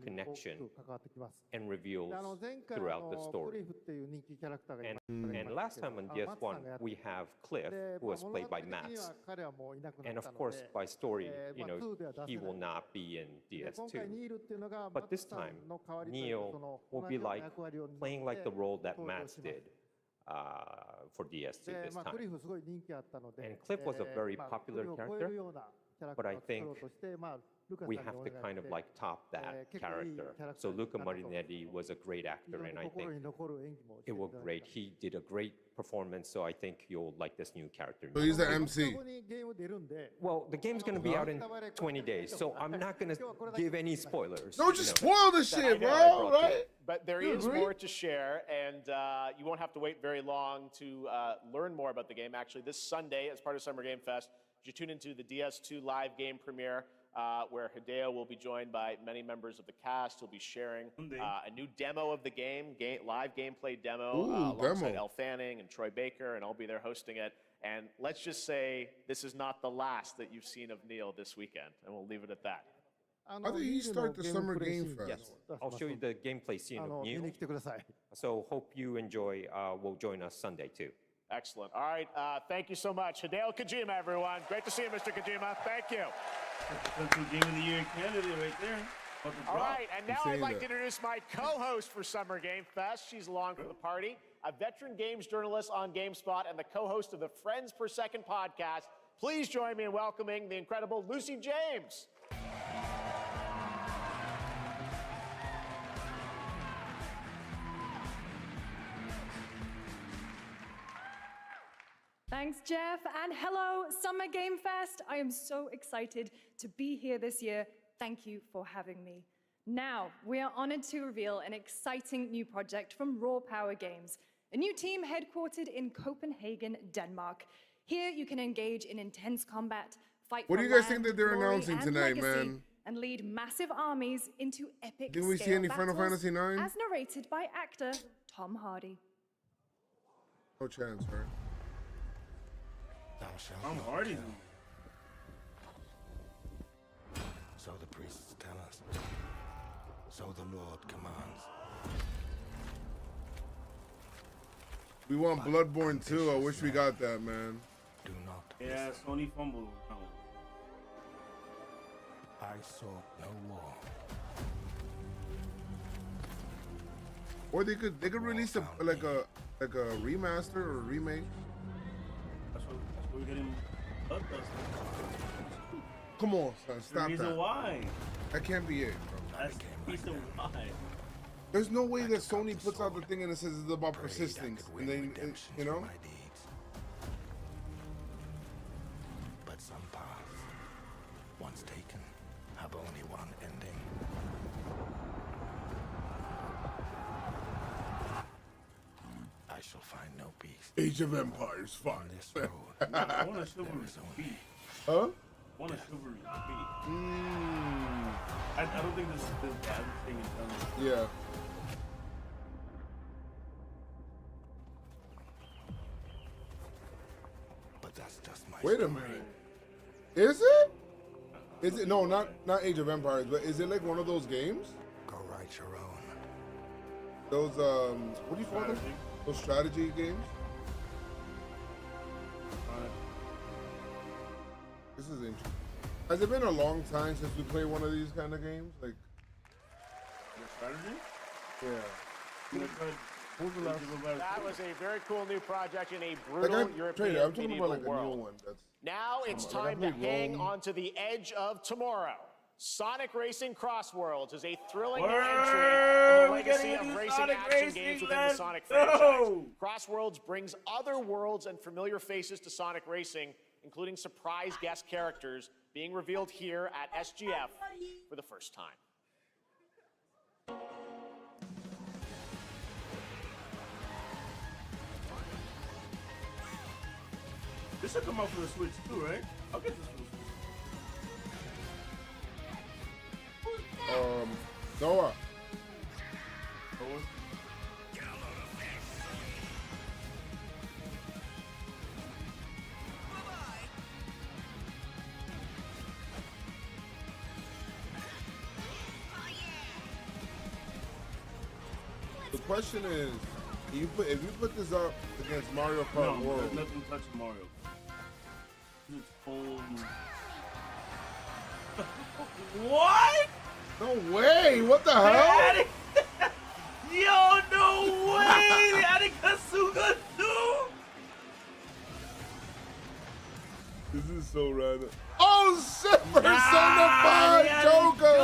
connection and reveals throughout the story. And last time on DS1, we have Cliff, who was played by Max. And of course, by story, he will not be in DS2. But this time, Neil will be playing like the role that Max did for DS2 this time. And Cliff was a very popular character, but I think we have to kind of top that character. So Luca Marinetti was a great actor, and I think it was great. He did a great performance, so I think you'll like this new character. So he's the MC. Well, the game's going to be out in 20 days, so I'm not going to give any spoilers. Don't just spoil the shit, bro, right? But there is more to share, and you won't have to wait very long to learn more about the game. Actually, this Sunday, as part of Summer Game Fest, you tune into the DS2 live game premiere, where Hideo will be joined by many members of the cast. He'll be sharing a new demo of the game, live gameplay demo, alongside Elle Fanning and Troy Baker, and I'll be there hosting it. And let's just say this is not the last that you've seen of Neil this weekend, and we'll leave it at that. How did he start the Summer Game Fest? Yes, I'll show you the gameplay scene of Neil. So hope you enjoy. Will join us Sunday too. Excellent. All right, thank you so much. Hideo Kojima, everyone. Great to see you, Mr. Kojima. Thank you. That's the Game of the Year candidate right there. All right, and now I'd like to introduce my co-host for Summer Game Fest. She's along for the party, a veteran games journalist on GameSpot and the co-host of the Friends Per Second podcast. Please join me in welcoming the incredible Lucy James. Thanks, Jeff, and hello, Summer Game Fest. I am so excited to be here this year. Thank you for having me. Now, we are honored to reveal an exciting new project from Raw Power Games, a new team headquartered in Copenhagen, Denmark. Here, you can engage in intense combat, fight What for do you guys land, think that they're glory, announcing and tonight, legacy, man? and lead massive armies into epic Didn't we see scale any Final battles, Fantasy IX? as narrated by actor Tom Hardy. No chance, right? I'm Hardy. So the priests tell us. So the Lord commands. We want Bloodborne 2. I wish we got that, man. Do not. Yeah, Sony fumbled. I saw no war. Or they could release a remaster or a remake. That's what we're getting Bloodlust. Come on, son, stop Reason that. why? That can't be it, bro. That's the reason why. There's no way that Sony puts out the thing and it says it's about persistence, and then you know. But some paths, once taken, have only one ending. I shall find no peace. Age of Empires 5. On this road. I want a chivalry beat. Huh? I want a chivalry beat. I don't think this thing is done. Yeah. But that's just my Wait a minute. Is it? Is it? No, not Age of Empires, but is it like one of those games? Go write your own. Those what do you call them? Those strategy games? This is interesting. Has it been a long time since we played one of these kind of games? Like, The strategy? yeah. That was a very cool new project in a brutal European I'm talking medieval about like a world. new one. That's Now it's Like, time I to played hang Rome. on to the edge of tomorrow. Sonic Racing Crossworlds is a thrilling new Word! entry in the We're legacy getting of into racing Sonic action Racing, games within the let's Sonic go! franchise. Crossworlds brings other worlds and familiar faces to Sonic Racing, including surprise guest characters being revealed here at SGF for the first time. This should come out for the Switch too, right? I'll get this for the Switch. Noah. The question is, if you put this up against Mario Kart No, World, there's nothing touching Mario. It's own. What? no way! What the hell? Yo, no way! They added Kasuga too? This is so random. Oh, shit! Personified Joker!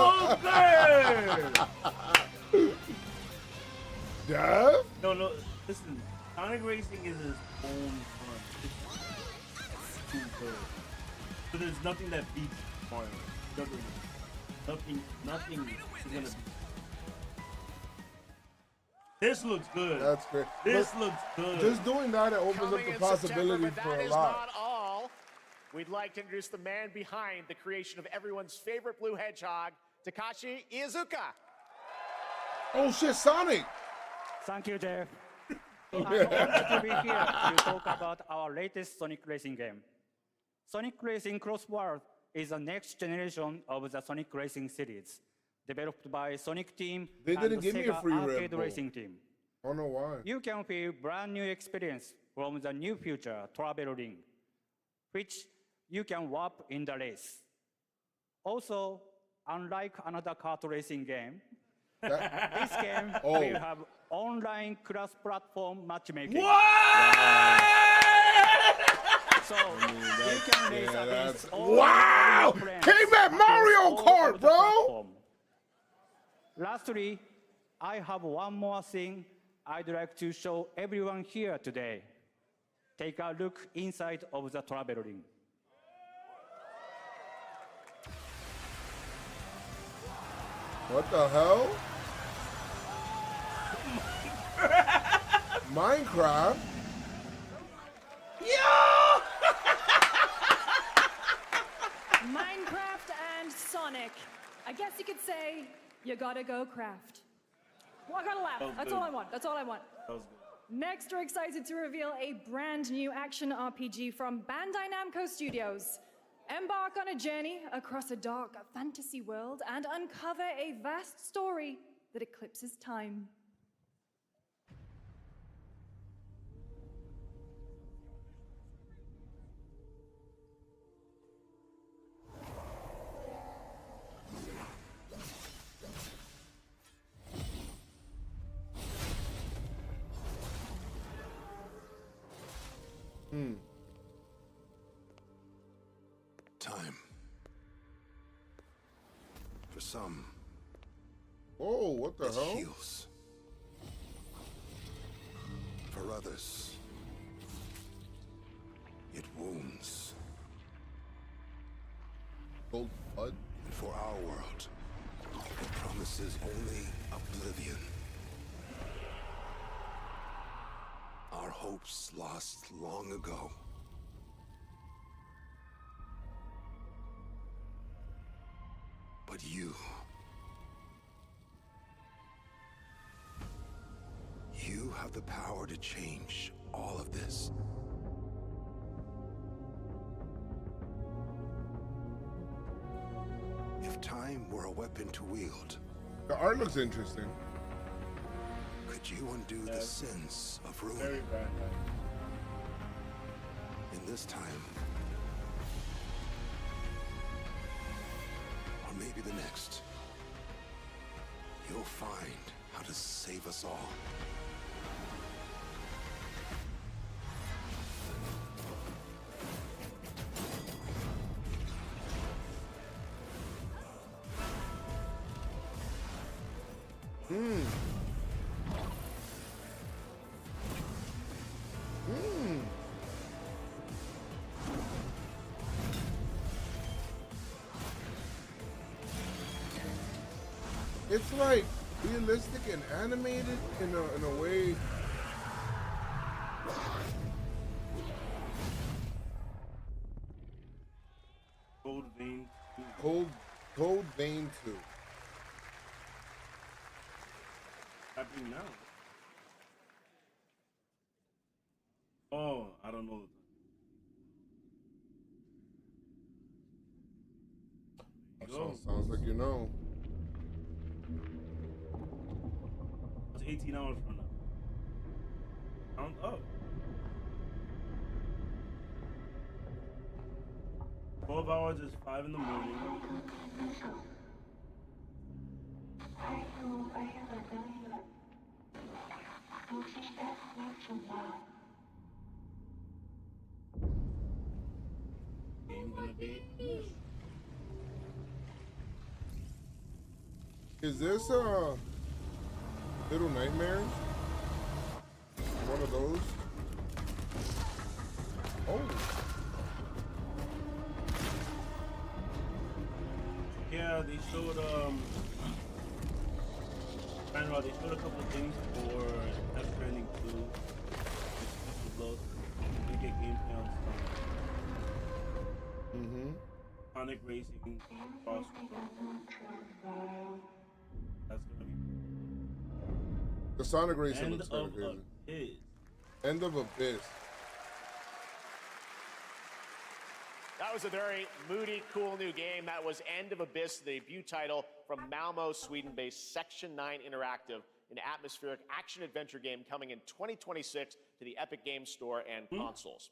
Dev? No. Listen, Sonic Racing is his own fun. It's too good. So there's nothing that beats Mario. Nothing is gonna beat. This looks good. That's great. This But looks good. just doing that, it opens up Coming the in possibility September, but for that a is lot. not all. We'd like to introduce the man behind the creation of everyone's favorite blue hedgehog, Takashi Iizuka. Oh shit, Sonic! Thank you, Jeff. I'm honored to be here to talk about our latest Sonic Racing game. Sonic Racing Crossworlds is the next generation of the Sonic Racing series, developed by Sonic Team They and didn't give me a Sega free Red Arcade Bull. Racing Team. I don't know why. You can feel brand new experience from the new future travel ring, which you can warp in the race. Also, unlike another kart racing game, this game Oh. will have online cross-platform matchmaking. What? So you can race yeah, against that's- all Wow! your friends Came at Mario across all Kart, of the bro! platform. Lastly, I have one more thing I'd like to show everyone here today. Take a look inside of the travel ring. What the hell? Minecraft? Minecraft and Sonic. I guess you could say you gotta go craft. Well, I gotta laugh. was That's good. all I want. That's all I want. That was good. Next, we're excited to reveal a brand new action RPG from Bandai Namco Studios. Embark on a journey across a dark fantasy world and uncover a vast story that eclipses time. Time. For some, Oh, what the it hell? heals. For others, it wounds. Gold Bud? And for our world, it promises only oblivion. Our hopes lost long ago. But you have the power to change all of this. If time were a weapon to wield, The art looks interesting. could you undo the sins of ruin Very bad. in this time? Or maybe the next. You'll find how to save us all. It's like realistic and animated in a way. Gold vein. Cold Vein 2. Happening now. Oh, I don't know. Sounds like you know. What's 18 hours from now. Count up. 12 hours is 5 in the morning. Game gonna be. Is this Little Nightmares? One of those? Oh. Yeah, they showed they showed a couple things for Stranding 2. Exclusive we get gameplay on Mm-hmm. Sonic Racing, Crossworlds. That's gonna be The Sonic Racing looks kind End of of crazy. Abyss. End of Abyss. That was a very moody, cool new game. That was End of Abyss, the debut title from Malmo, Sweden-based Section 9 Interactive, an atmospheric action-adventure game coming in 2026 to the Epic Games Store and consoles.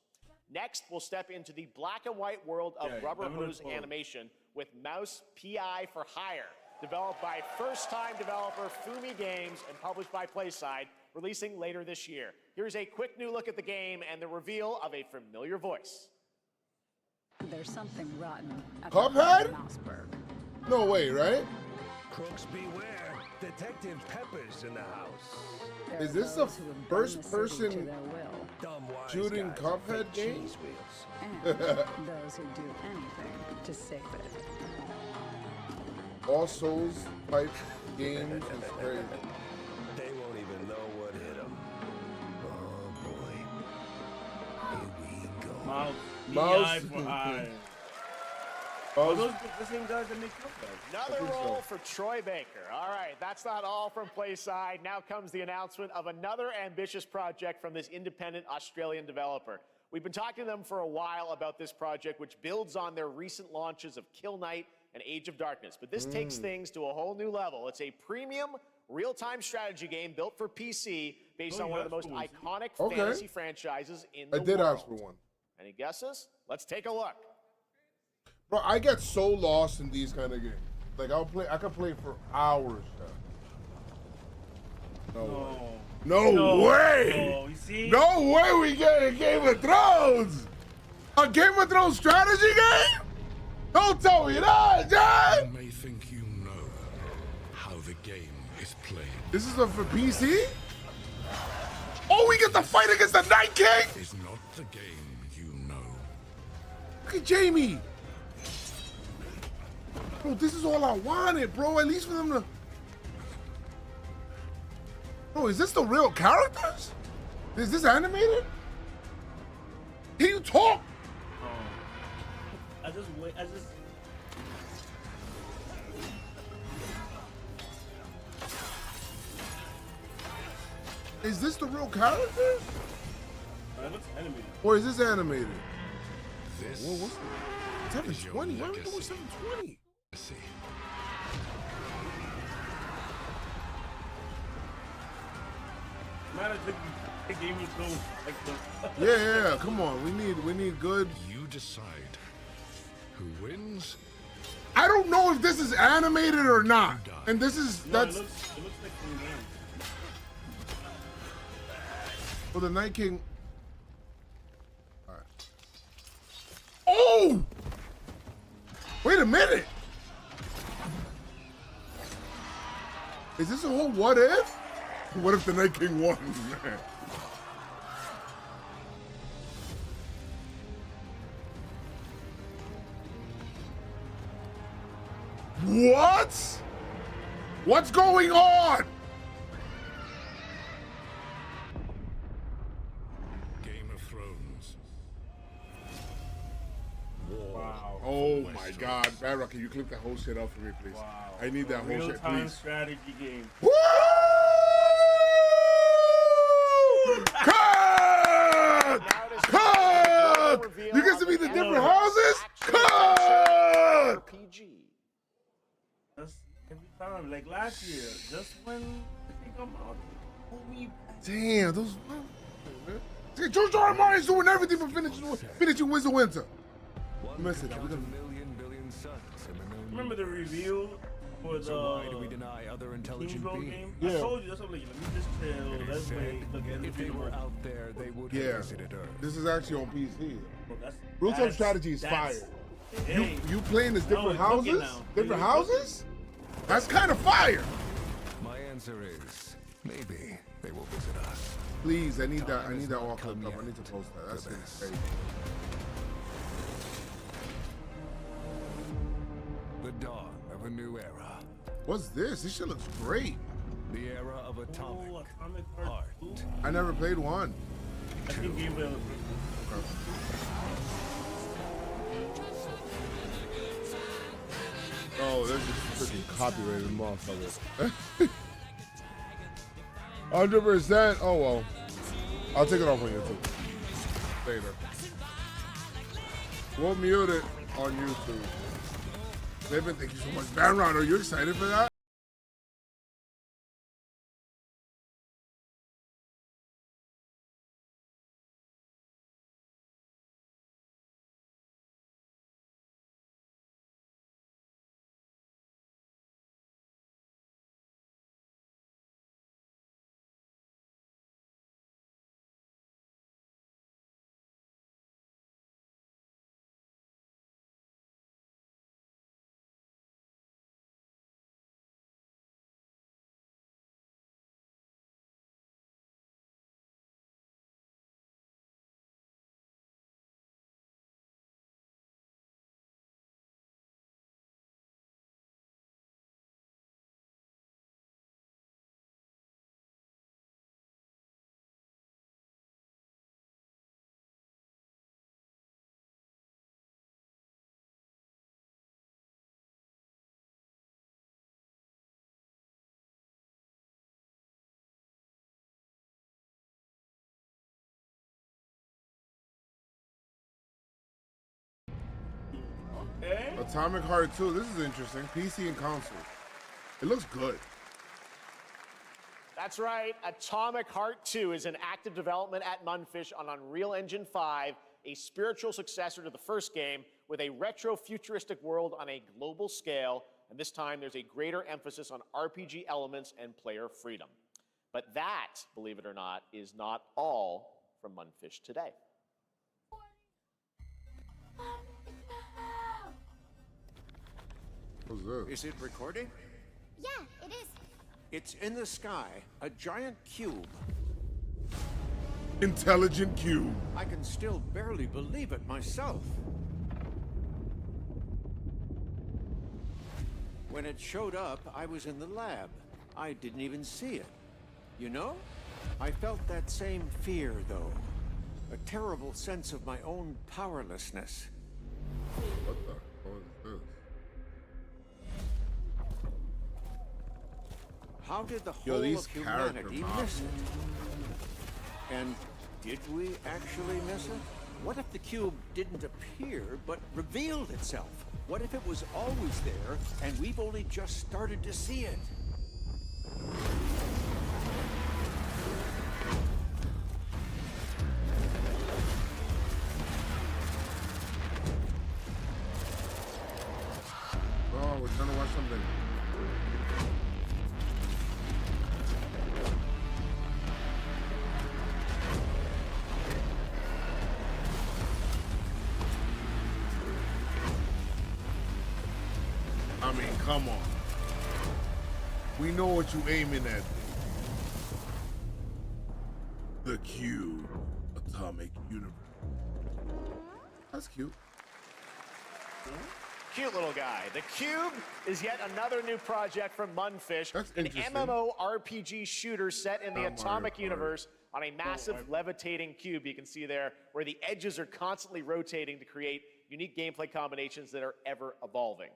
Next, we'll step into the black and white world of Rubber Hose Animation with Mouse PI for Hire, developed by first-time developer Fumi Games and published by PlaySide, releasing later this year. Here's a quick new look at the game and the reveal of a familiar voice. There's something rotten at Cuphead? Mousberg. No way, right? Crooks beware. Detective Pepper's in the house. There Is are this a those who would burn the city first-person to their will, Dumb wise shooting guys Cuphead with fake game? cheese wheels. and those who do anything to save it. All Souls type games is crazy. They won't even know what hit them. Oh boy. Here we go. Mouse. Mouse. PI for Hire. Oh, Those the same guys that make Cuphead. Another role for Troy Baker. All right, that's not all from PlaySide. Now comes the announcement of another ambitious project from this independent Australian developer. We've been talking to them for a while about this project, which builds on their recent launches of Kill Knight and Age of Darkness. But this takes things to a whole new level. It's a premium real-time strategy game built for PC based on one of the most iconic fantasy franchises in the I did world. ask for one. Any guesses? Let's take a look. Bro, I get so lost in these kind of games. Like I could play for hours. No way. No way! No, you see? No way we get a Game of Thrones! A Game of Thrones strategy game? Don't tell me that, John! You may think you know how the game is played. This is for PC? Oh, we get to fight against the Night King? It's not the game you know. Look at Jamie. Bro, this is all I wanted, bro. At least for them to... Bro, is this the real characters? Is this animated? Can you talk? I just. Is this the real characters? It looks animated. Or is this animated? This Whoa, what's is your 720? Why are we doing legacy. 720? See. Man, I think the game was so like the. Yeah, come on. We need good. You decide who wins. I don't know if this is animated or not. And this is No, that's it looks like the game. for the Night King. All right. Oh! Wait a minute. Is this a whole what if? What if the Night King won? What? What's going on? Game of Thrones. Wow. Oh my God, Barra, can you clip that whole shit up for me, please? Wow. I need that whole shit, Real-time please. strategy game. Woo! Cut! Cut! You get to meet the different houses? Cut! RPG. That's every time, like last year, just when they come out. Damn, those. See, George R. R. Martin's doing everything for finishing Wizard Winter. Listen, remember the reveal for the why do we deny other intelligent beings? game? Yeah. I told you that's what I'm like. Let me just chill. Let's wait. Look at If they were out there, they would Yeah, have visited Earth. this is actually on PC. That's- Real-time that's- strategy is that's- fire. Hey, You playing as different now we're cooking houses? now. Different We're cooking. houses? That's kind of fire. My answer is maybe they will visit us. Please, I need that. I Time need has that not all come clipped up. I yet need to post that. That's for this. crazy. The dawn of a new era. What's this? This shit looks great. The era of atomic Oh, Atomic Heart heart. 2? I never played one. I think you will. Oh, they're just freaking copyrighted motherfuckers. 100%. Oh well. I'll take it off on YouTube later. We'll mute it on YouTube. David, thank you so much. Banron, are you excited for that? Okay. Atomic Heart 2. This is interesting. PC and console. It looks good. That's right. Atomic Heart 2 is in active development at Munfish on Unreal Engine 5, a spiritual successor to the first game with a retro-futuristic world on a global scale, and this time there's a greater emphasis on RPG elements and player freedom. But that, believe it or not, is not all from Munfish today. What's this? Is it recording? Yeah, it is. It's in the sky, a giant cube. Intelligent cube. I can still barely believe it myself. When it showed up, I was in the lab. I didn't even see it. You know? I felt that same fear, though. A terrible sense of my own powerlessness. What the fuck is this? How did the Yo, whole these of humanity character miss it? And did we actually miss it? What if the cube didn't appear, but revealed itself? What if it was always there, and we've only just started to see it? Oh, we're trying to watch something. I mean, come on. We know what you aiming at. The Cube Atomic Universe. That's cute. Cute little guy. The Cube is yet another new project from Munfish, That's an interesting. MMORPG shooter set in the Not Mario Atomic Kart. Universe on a massive levitating cube. You can see there where the edges are constantly rotating to create unique gameplay combinations that are ever evolving.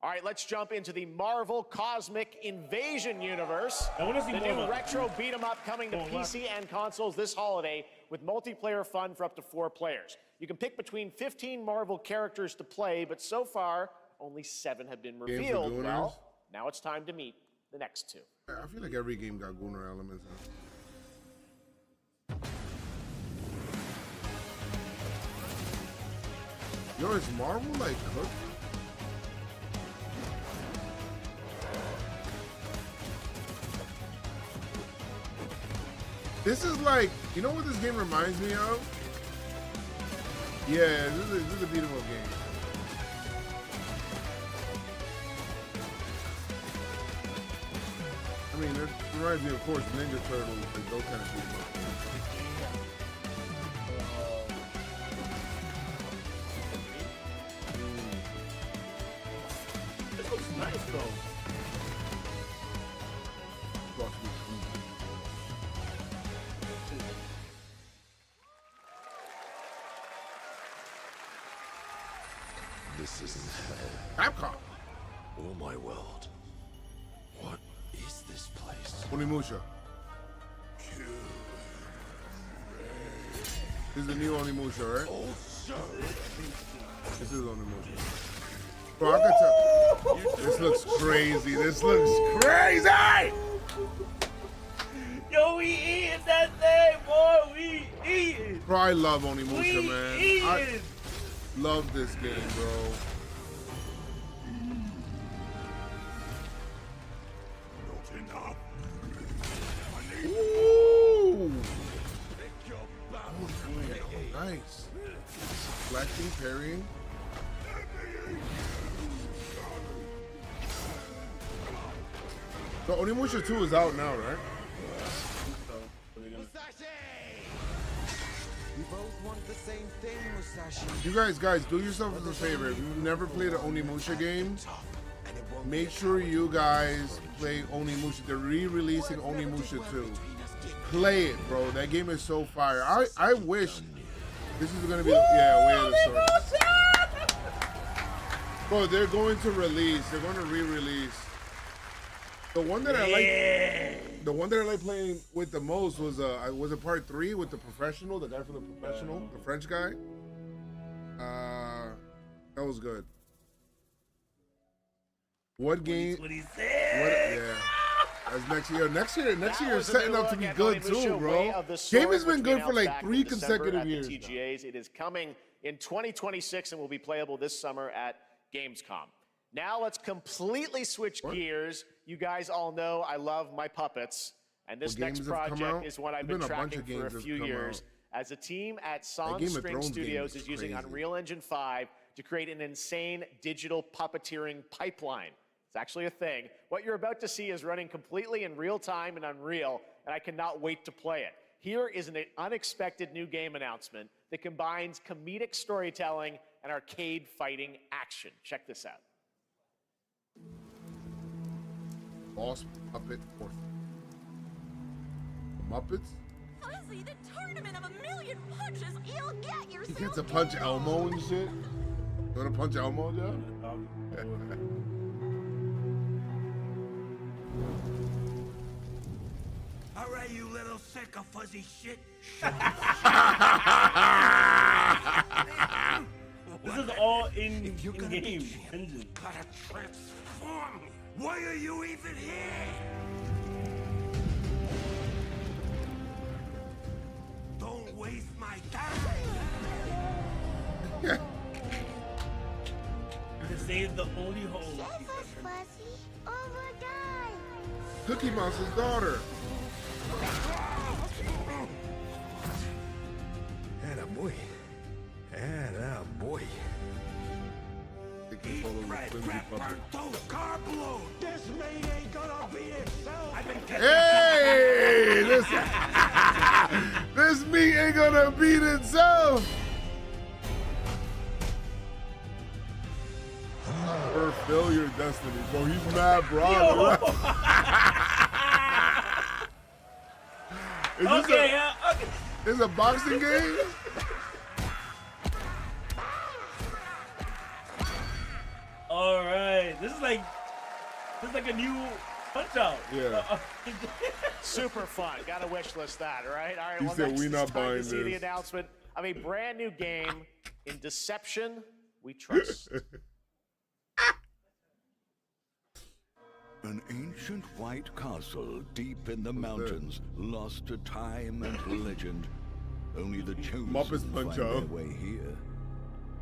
All right, let's jump into the Marvel Cosmic Invasion universe. I wanna see the more new about retro beat 'em up coming to PC and consoles this holiday with multiplayer fun for up to 4 players. You can pick between 15 Marvel characters to play, but so far only 7 have been for revealed. Gooners? Well, now it's time to meet the next two. I feel like every game got Gunnar elements. Yo, is Marvel like cooked? This is like, you know what this game reminds me of? Yeah, this is a beat 'em up game. I mean, it reminds me, of course, Ninja Turtles, like those kind of beat 'em up games. This looks nice though. This isn't hell. Capcom! Oh my world. What is this place? Onimusha. This is the new Onimusha, right? This is Onimusha. Bro, I can tell. This looks crazy. This looks crazy! Yo, we eating that thing, boy. We eating. Bro, I love Onimusha, man. Eating. I love this game, bro. Ooh! Nice. Flashing, parrying. So Onimusha 2 is out now, right? We both want the same thing, Musashi. You guys, do yourself a favor. If you've never played an Onimusha game, make sure you guys play Onimusha. They're re-releasing Onimusha 2. Play it, bro. That game is so fire. I wish this is gonna be Way of the Sword. Bro, they're going to re-release. The one that I like playing with the most was it part 3 with the Professional, the guy from the Professional, the French guy. That was good. What game? That's what he said. Yeah. That's next year. Next year is setting up to be good too, bro. Game has been good for like 3 consecutive years. TGAs. It is coming in 2026 and will be playable this summer at Gamescom. Now let's completely switch gears. You guys all know I love my puppets, and this next project is one I've been tracking for a few years. As a team at Soulslike Studios is using Unreal Engine 5 to create an insane digital puppeteering pipeline. It's actually a thing. What you're about to see is running completely in real time in Unreal, and I cannot wait to play it. Here is an unexpected new game announcement that combines comedic storytelling and arcade fighting action. Check this out. Boss Puppet Force. Muppets? Fuzzy, the tournament of a million punches, you'll get yourself. He gets to punch Elmo and shit. You wanna punch Elmo, Joe? All right, you little sick of fuzzy shit. This is all in game engine. Gotta transform. Why are you even here? Don't waste my time. To save the only hole. Fuzzy, overdrive. Cookie Monster's daughter. Atta boy. Atta boy. This meat ain't gonna beat itself. Hey, this meat ain't gonna beat itself. Fulfill your destiny, bro. He's mad, bro. Okay. Is a boxing game? All right. This is like a new Punch-Out. Yeah. Super fun. Gotta wish list that, right? All right. He said next we it's not time buying to see the this. announcement of a brand new game in Deception We Trust. An ancient white castle deep in the mountains, lost to time and legend. Only the chosen find their way here.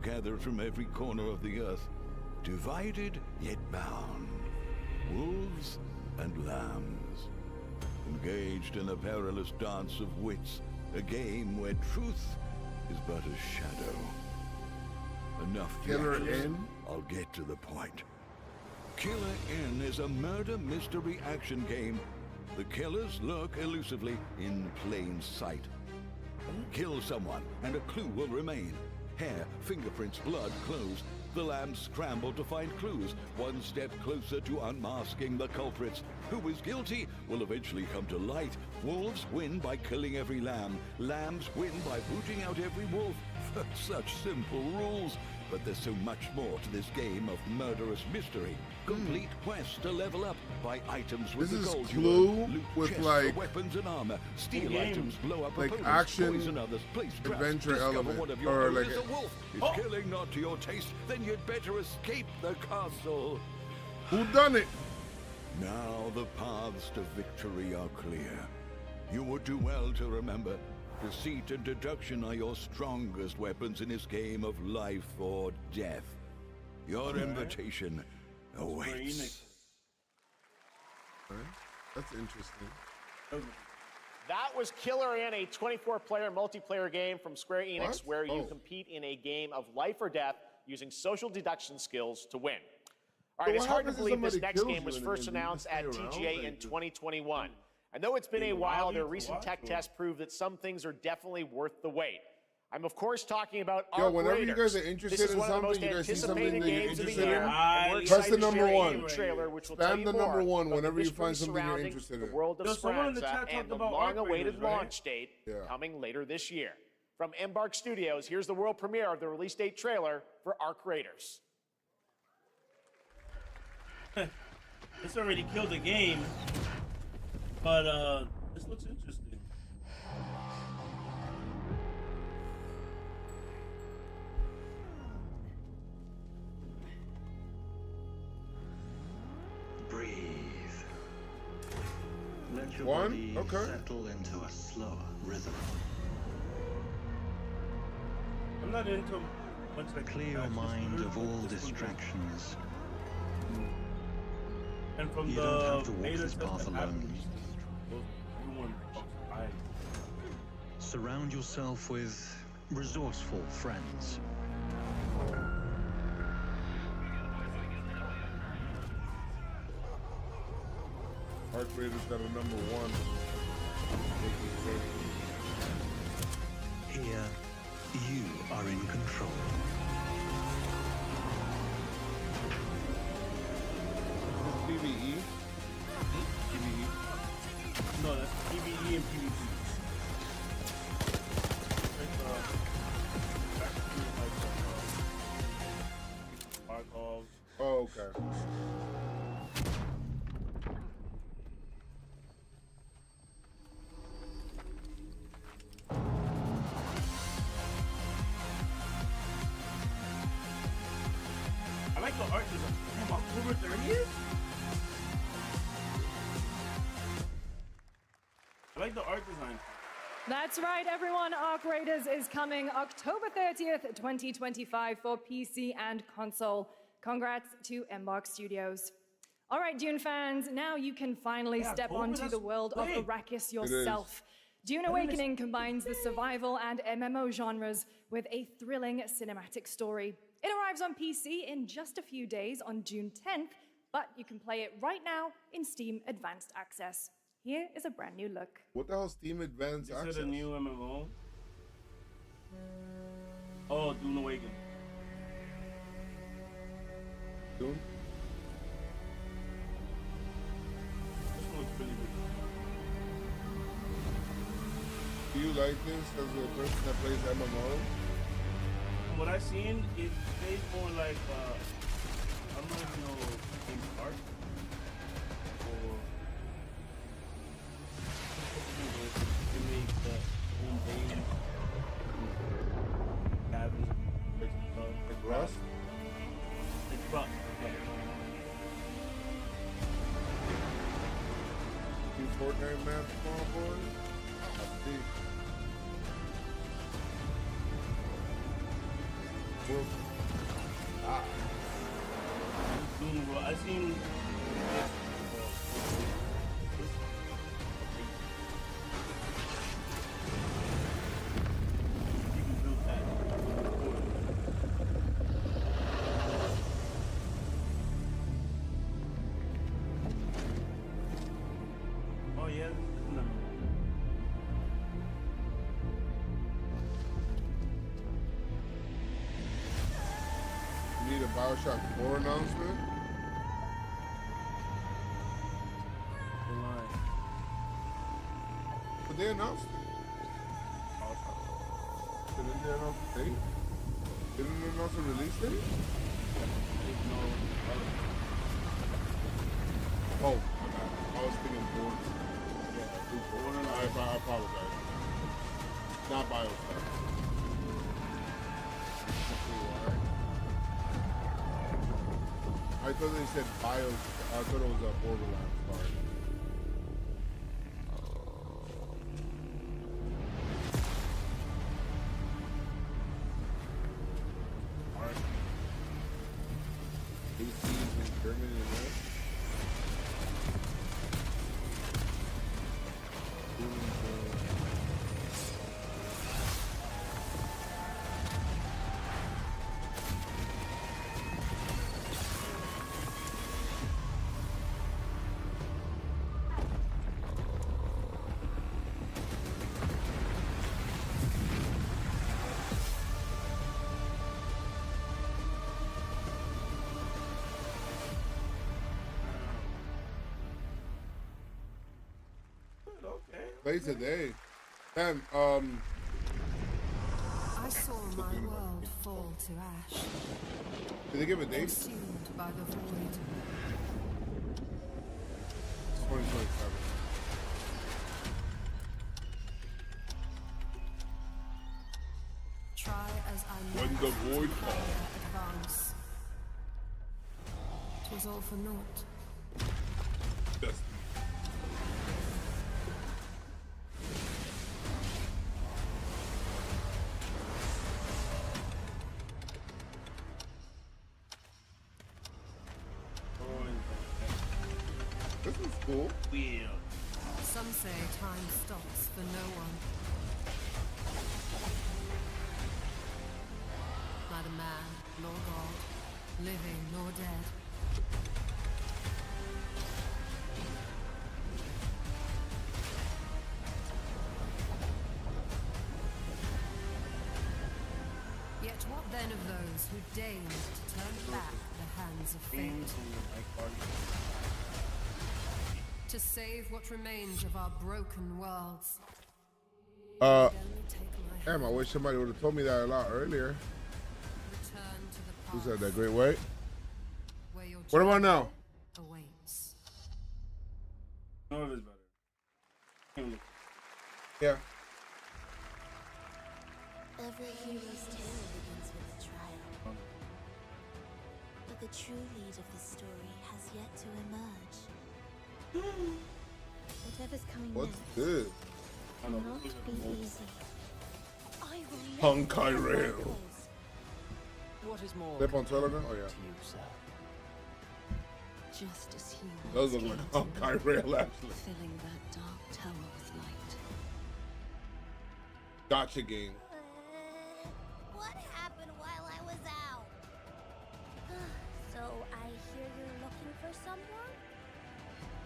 Gathered from every corner of the earth, divided yet bound. Wolves and lambs, engaged in a perilous dance of wits, a game where truth is but a shadow. Enough theatrics. I'll get to the point. Killer Inn is a murder mystery action game. The killers lurk elusively in plain sight. Kill someone and a clue will remain. Hair, fingerprints, blood, clothes. The lambs scramble to find clues, one step closer to unmasking the culprits. Who is guilty will eventually come to light. Wolves win by killing every lamb. Lambs win by booting out every wolf. Such simple rules. But there's so much more to this game of murderous mystery. Complete quests to level up, buy items with the gold. Clue loot with chests like for weapons and armor, steal items, blow up like opponents, action, poison others, place traps, adventure discover element, one of your or own like is a wolf. Is killing not to your taste, then you'd better escape the castle. Who done it? Now the paths to victory are clear. You would do well to remember, deceit and deduction are your strongest weapons in this game of life or death. Your invitation awaits. That's interesting. That was Killer Inn, a 24-player multiplayer game from Square Enix where you compete in a game of life or death using social deduction skills to win. All right, it's hard to believe this next game was first announced at TGA in 2021. And though it's been a while, their recent tech tests prove that some things are definitely worth the wait. I'm of course talking about Arc whenever Raiders. you guys are interested in something, you guys see something that you're interested in, press the number one. Trailer, which will Spam the number one whenever you mystery find something you're surrounding interested the in. world of Speranza and the long-awaited right? launch date coming later this year. From Embark Studios, here's the world premiere of the release date trailer for Arc Raiders. This already killed the game, but this looks interesting. Breathe. Let your body settle into a slower rhythm. I'm not into much like clear your mind of all distractions. And from you the don't have to walk this path alone. Surround yourself with resourceful friends. Arc Raiders got a number one. Here, you are in control. PvE? PvE? No, that's PvE and PvP. Oh, okay. I like the art design. Damn, October 30th? I like the art design. That's right, everyone. Arc Raiders is coming October 30th, 2025 for PC and console. Congrats to Embark Studios. All right, Dune fans, now you can finally step onto the world of Arrakis yourself. Dune Awakening combines the survival and MMO genres with a thrilling cinematic story. It arrives on PC in just a few days on June 10th, but you can play it right now in Steam Advanced Access. Here is a brand new look. What the hell, Steam Advanced Access? Is it a new MMO? Oh, Dune Awakening. Dune? This one looks really good. Do you like this as a person that plays MMO? From what I've seen, it plays more like, I don't know if you know Game Park, or you make the own game, cabins, like Rust? It's Rust, yeah. Fortnite map, small boy. I see. Well, I seen. Oh yeah, no. You need a Bioshock 4 announcement? But they announced it. Didn't they announce the date? Didn't they announce the release date? Oh, my bad. I was thinking Born. Yeah, Born. I apologize. Not Bioshock. I thought they said Bioshock. I thought it was a Borderlands part. Play today. Man, I saw my world fall to ash. Did they give a date? Consumed by the void. 2027. Try as I When the void advance. 'Twas all for naught. Yes. This is cool. Weird. Some say time stops for no one. Neither man nor God, living nor dead. Yet what then of those who deigned to turn back the hands of fate? To save what remains of our broken worlds. Damn, I wish somebody would have told me that a lot earlier. Return to the Who past. said that? Great White? Where your What about now? awaits. None of it's better. Yeah. Every hero's tale begins with a trial. But the true lead of the story has yet to emerge. Whatever's coming What's next this? will not be easy. I will Honkai Rail. What is more? Flip on Telegram? Oh, yeah. Just as he Those look like Honkai Rail, actually. filling that dark tower with light. Gotcha game. What happened while I was out? So I hear you're looking for someone?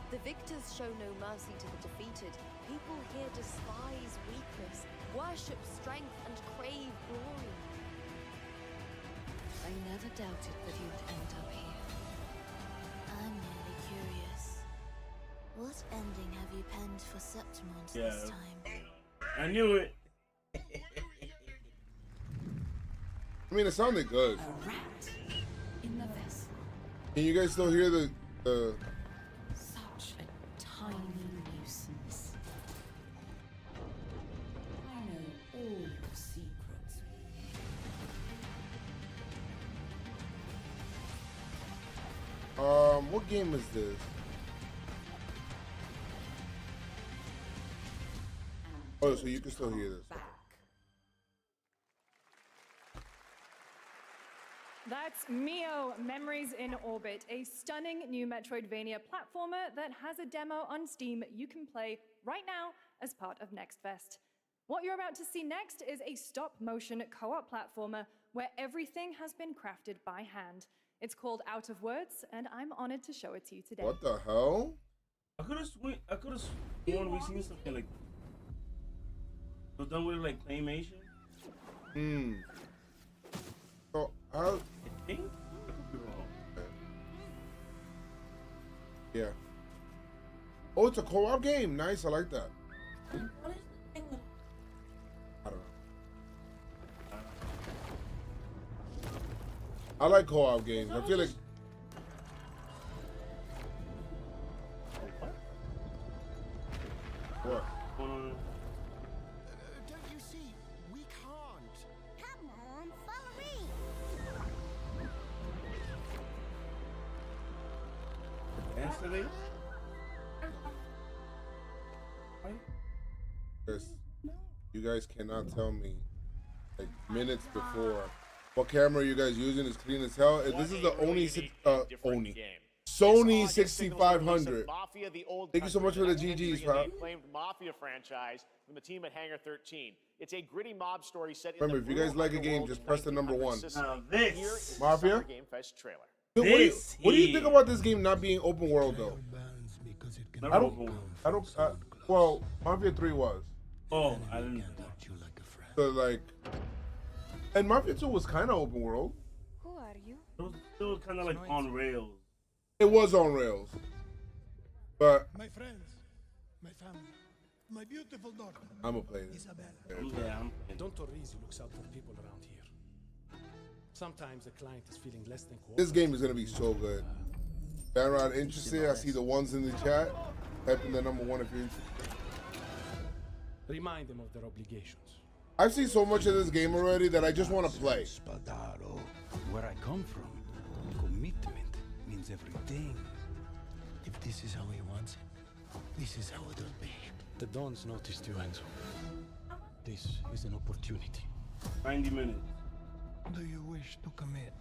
The victors show no mercy to the defeated. People here despise weakness, worship strength, and crave glory. I never doubted that you'd end up here. I'm merely curious. What ending have you penned for Septimont this time? I knew it. I mean, it sounded good. A rat in the vessel. Can you guys still hear the Such a tiny nuisance. I know all your secrets. what game is this? Oh, so you can still hear this. That's Mio, Memories in Orbit, a stunning new Metroidvania platformer that has a demo on Steam you can play right now as part of Next Fest. What you're about to see next is a stop-motion co-op platformer where everything has been crafted by hand. It's called Out of Words, and I'm honored to show it to you today. What the hell? I could have sworn we seen something like so done with like claymation. So I think I could be wrong. Yeah. Oh, it's a co-op game. Nice, I like that. I don't know. I like co-op games. I feel like. What? Don't you see? We can't. Come on, follow me. Yesterday? Chris, you guys cannot tell me like minutes before what camera you guys using is clean as hell. This is the Sony 6500. Mafia, the old Thank you so much for the GGs, the pal. acclaimed Mafia franchise from the team at Hangar 13. It's a gritty mob story set in Remember, the if you guys brutal like a game, underworld just of press the number 1. 1900 Now Here this is the Mafia? Summer Game Fest trailer. Dude, what do you think about this game not being open world though? I don't. Well, Mafia 3 was. Oh, I didn't know. So like, and Mafia 2 was kind of open world. Who are you? It was still kind of like on rails. It was on rails, but My friends, my family, my beautiful daughter. I'm gonna play this. Isabella. Yeah, Don Torrizi looks out for people around here. Sometimes the client is feeling less than This game is gonna be so good. Banrod interested? I see the ones in the chat. Type in the number 1 if you're interested. Remind them of their obligations. I've seen so much of this game already that I just want to play. Where I come from, commitment means everything. If this is how he wants it, this is how it'll be. The Dons noticed you, Enzo. This is an opportunity. 90 minutes. Do you wish to commit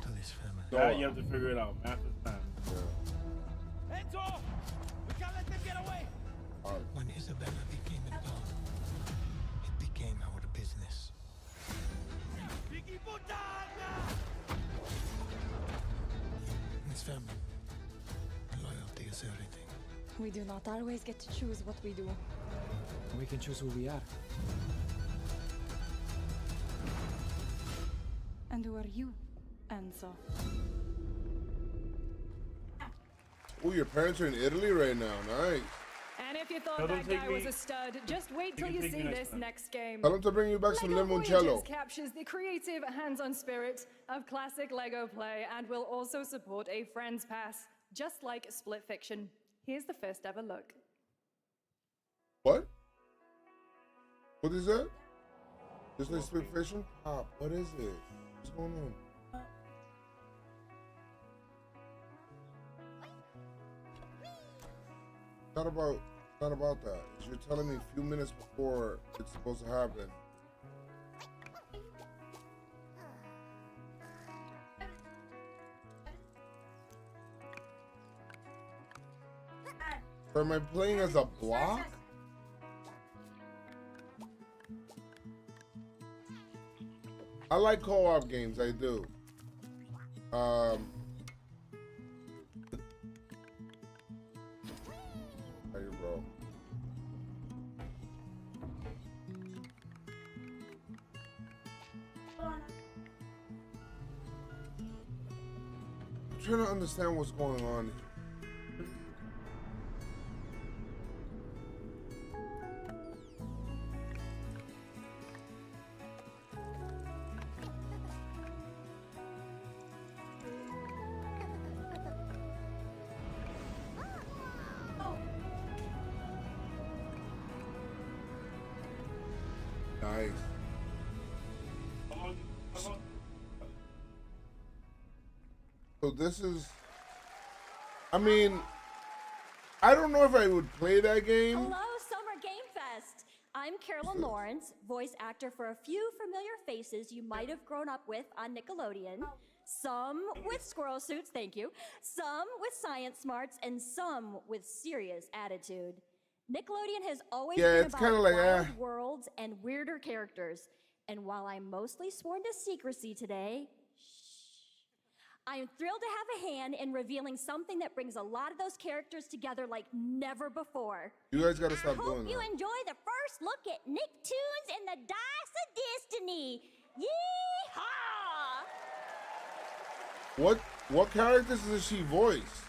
to this family? Now you have to figure it out after time. Enzo! We can't let them get away! When Isabella became involved, it became our business. Biggie Butana! This family, loyalty is everything. We do not always get to choose what we do. We can choose who we are. And who are you, Enzo? Oh, your parents are in Italy right now. Nice. And if you thought that guy was a stud, just wait till you see this next game. Tell them to bring you back some LEGO limoncello. Voyages captures the creative, hands-on spirit of classic LEGO play and will also support a Friends Pass, just like Split Fiction. Here's the first ever look. What? What is that? Just like Split Fiction? Pop, what is it? What's going on? Not about that. You're telling me a few minutes before it's supposed to happen. Or am I playing as a block? I like co-op games, I do. Hey, bro. I'm trying to understand what's going on here. Nice. So this is, I mean, I don't know if I would play that game. Hello, Summer Game Fest. Carolyn Lawrence, voice actor for a few familiar faces you might have grown up with on Nickelodeon. Some with squirrel suits, thank you. Some with science smarts, and some with serious attitude. Nickelodeon has always been it's about kinda like, wild worlds and weirder characters. And while I'm mostly sworn to secrecy today, I am thrilled to have a hand in revealing something that brings a lot of those characters together like never before. You guys gotta stop I doing hope you that. enjoy the first look at Nicktoons and the Dice of Destiny. Yeehaw! What characters does she voice?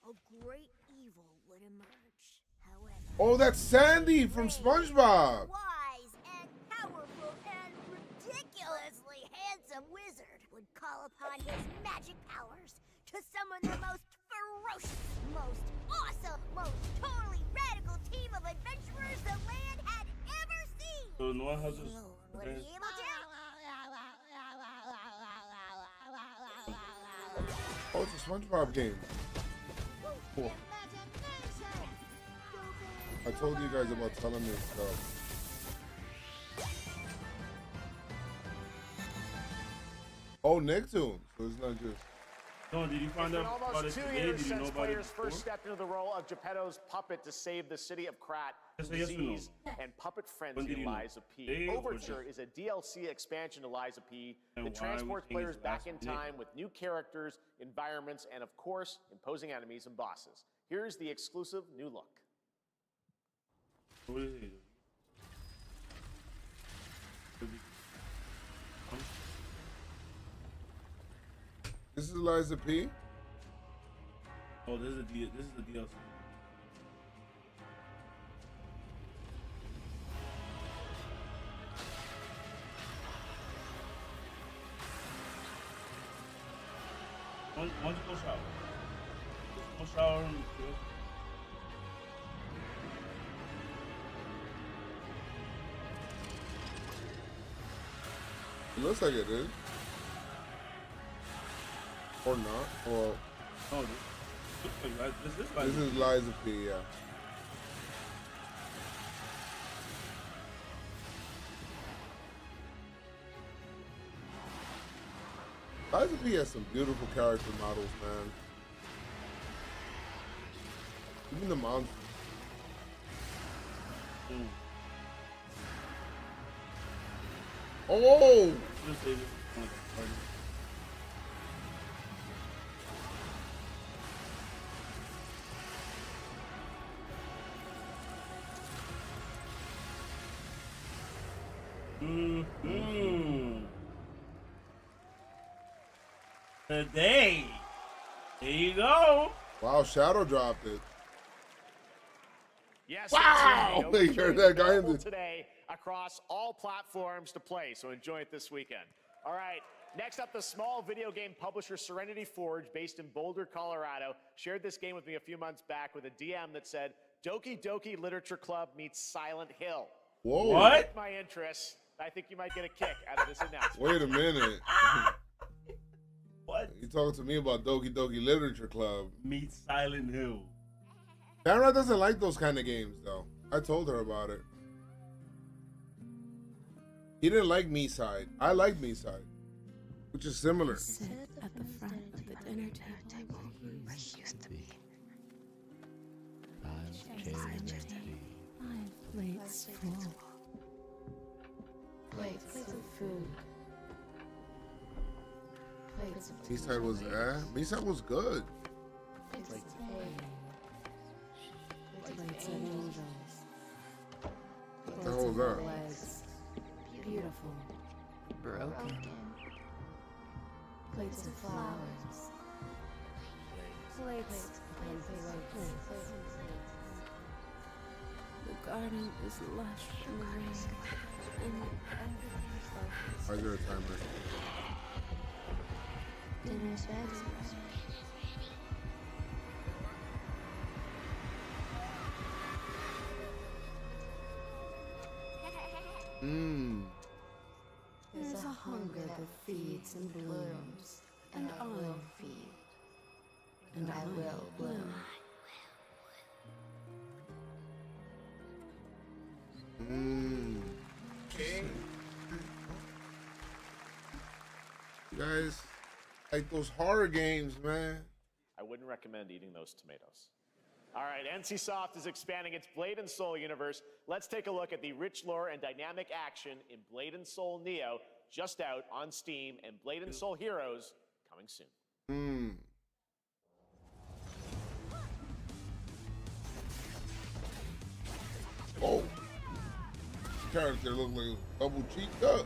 A great evil would emerge. However, Oh, that's Sandy from SpongeBob. wise and powerful and ridiculously handsome wizard would call upon his magic powers to summon the most ferocious, most awesome, most totally radical team of adventurers the land had ever seen. So no one has this. Would he be able to? Oh, it's a SpongeBob game. Cool. I told you guys about telling me stuff. Oh, Nicktoons. So it's not just. No, did you find It's been out about it almost 2 today? years Did you know since about it players before? first stepped into the role of Geppetto's puppet to save the city of Krat Yes from or yes or no? disease and puppet When frenzy did you know? Liza P. Today or Overture just- is a DLC expansion to Liza P And that why transports we think players it's back last in minute? time with new characters, environments, and of course, imposing enemies and bosses. Here's the exclusive new look. What is it? This is Liza P. Oh, this is the DLC. Why don't you go shower? Just go shower and It looks like it is. Or not. Well, oh, this is Liza P, yeah. Liza P has some beautiful character models, man. Even the monsters. Oh! Today. There you go. Wow, Shadow dropped it. Yes, Wow! that's right. You heard that guy in Available the- today across all platforms to play, so enjoy it this weekend. All right, next up, the small video game publisher Serenity Forge, based in Boulder, Colorado, shared this game with me a few months back with a DM that said, Doki Doki Literature Club meets Silent Hill. Whoa. What? Piqued my interest. I think you might get a kick out of this announcement. Wait a minute. What? You talking to me about Doki Doki Literature Club. Meet Silent Hill. Tamara doesn't like those kind of games, though. I told her about it. He didn't like Me Side. I like Me Side, which is similar. Sit at the front of the dinner table where he used to be. 5 plates full. Plates of food. Plates of Me Side was Me Side was good. Plates of pain. Plates of angels. What the hell was that? Legs. Beautiful. Broken. Plates of flowers. Plates of plates. The garden is lush and green. Why is there a timer? Dinner's ready. There's a hunger that feeds and blooms, and I will feed, and I will bloom. Okay. You guys like those horror games, man. I wouldn't recommend eating those tomatoes. All right, NCSoft is expanding its Blade and Soul universe. Let's take a look at the rich lore and dynamic action in Blade and Soul Neo, just out on Steam, and Blade and Soul Heroes coming soon. Oh. Character look like double cheeked up.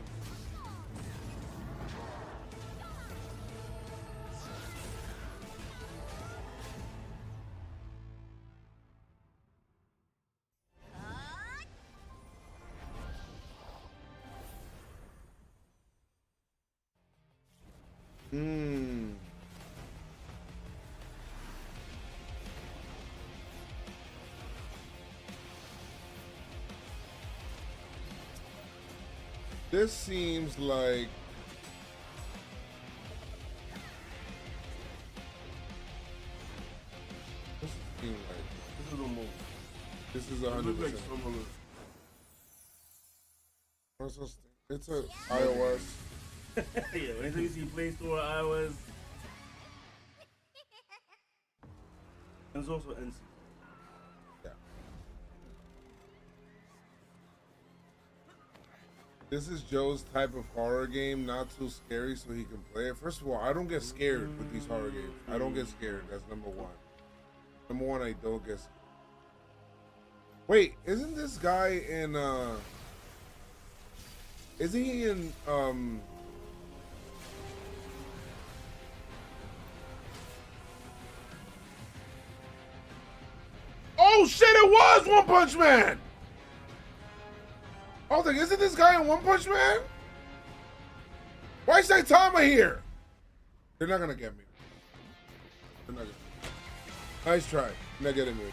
This seems like this is 100%. It's a iOS. Yeah, anytime you see Play Store, iOS. And it's also NC. Yeah. This is Joe's type of horror game, not too scary so he can play it. First of all, I don't get scared with these horror games. I don't get scared. That's number one. Number one, I don't get scared. Wait, isn't this guy in isn't he in oh shit, it was One Punch Man! I was like, isn't this guy in One Punch Man? Why is Saitama here? They're not gonna get me. They're not gonna. Nice try. Not getting me.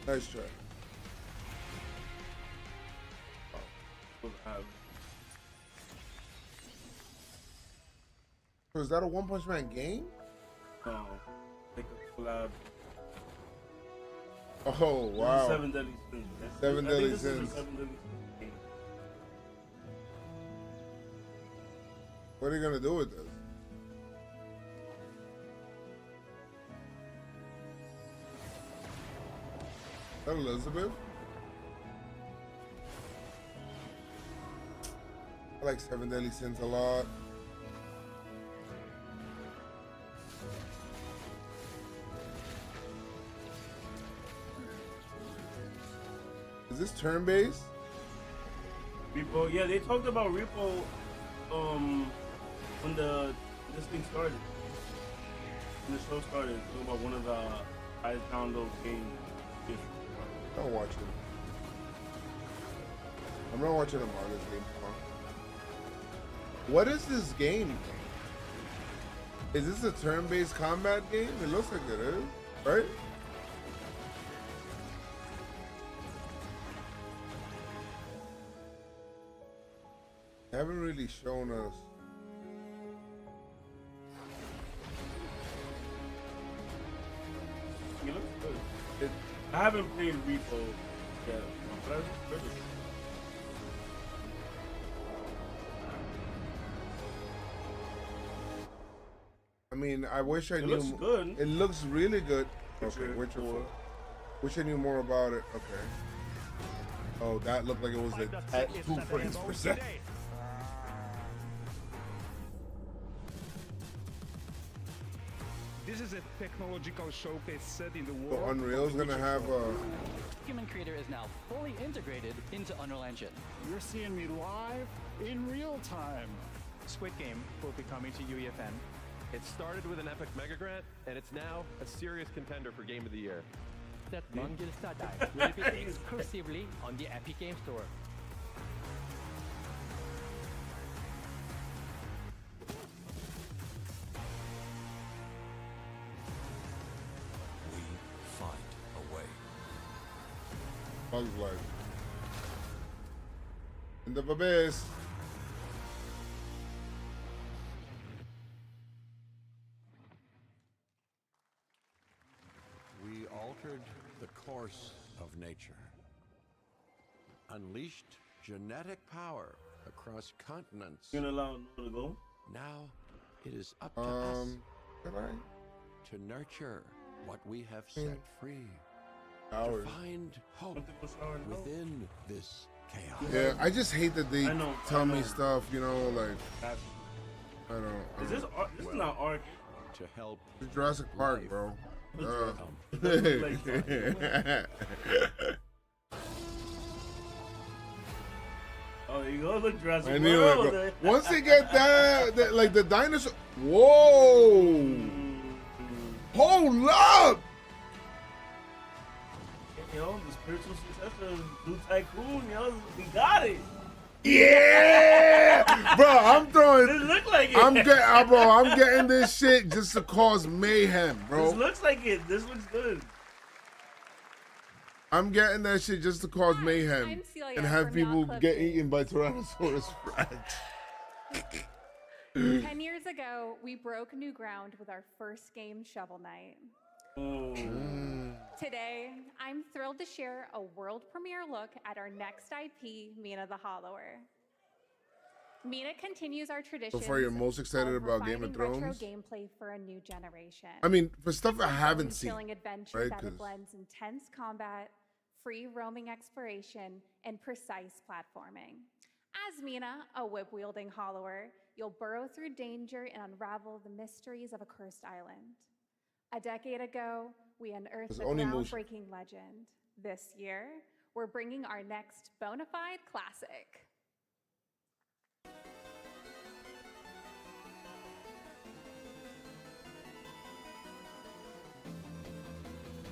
Nice try. So is that a One Punch Man game? No, like a collab. Oh wow! 7 Deadly Sins. 7 Deadly Sins. What are you gonna do with this? Is that Elizabeth? I like 7 Deadly Sins a lot. Is this turn-based? Repo, yeah, they talked about Repo when this thing started. When the show started, talking about one of the highest download games. I'll watch it. I'm not watching a Mario's game tomorrow. What is this game? Is this a turn-based combat game? It looks like it is, right? They haven't really shown us. It looks good. I haven't played Repo yet, but I was good. I mean, I wish I knew. It looks good. It looks really good. Okay, Witcher 4. Wish I knew more about it. Okay. Oh, that looked like it was at 2 frames per second. This is a technological showcase set in the So world. Unreal's gonna have a. Human Creator is now fully integrated into Unreal Engine. You're seeing me live in real time. Squid Game will be coming to UEFN. It started with an epic mega grant, and it's now a serious contender for Game of the Year. That Mongil Stardust will be exclusively on the Epic Game Store. We find a way. Bugs Life. In the abyss. We altered the course of nature. Unleashed genetic power across continents. You're gonna allow Noah to go? Now it is up to us to nurture what we have set free. To find hope within this chaos. Yeah, I just hate that they tell me stuff, you know, like I don't. Is this is not art to help? It's Jurassic Park, bro. Oh, you go look Jurassic I knew it, World. bro. Once they get that, like the dinosaur. Whoa! Hold up! Yo, the spiritual successor of Blue Tycoon, yo, we got it. Yeah, bro, I'm throwing. This look like it. I'm getting this shit just to cause mayhem, bro. This looks like it. This looks good. I'm getting that shit just to cause mayhem I'm Celia and have from people Yacht Club get Games. eaten by Tyrannosaurus Rex. 10 years ago, we broke new ground with our first game, Shovel Knight. Today, I'm thrilled to share a world premiere look at our next IP, Mina the Hollower. Mina continues our tradition. So far, you're most excited about Game of retro Thrones? gameplay for a new generation. I mean, for stuff I haven't seen, Thrilling adventure right? that 'Cause blends intense combat, free roaming exploration, and precise platforming. As Mina, a whip-wielding hollower, you'll burrow through danger and unravel the mysteries of a cursed island. A decade ago, we unearthed a groundbreaking legend. This year, we're bringing our next bona fide classic.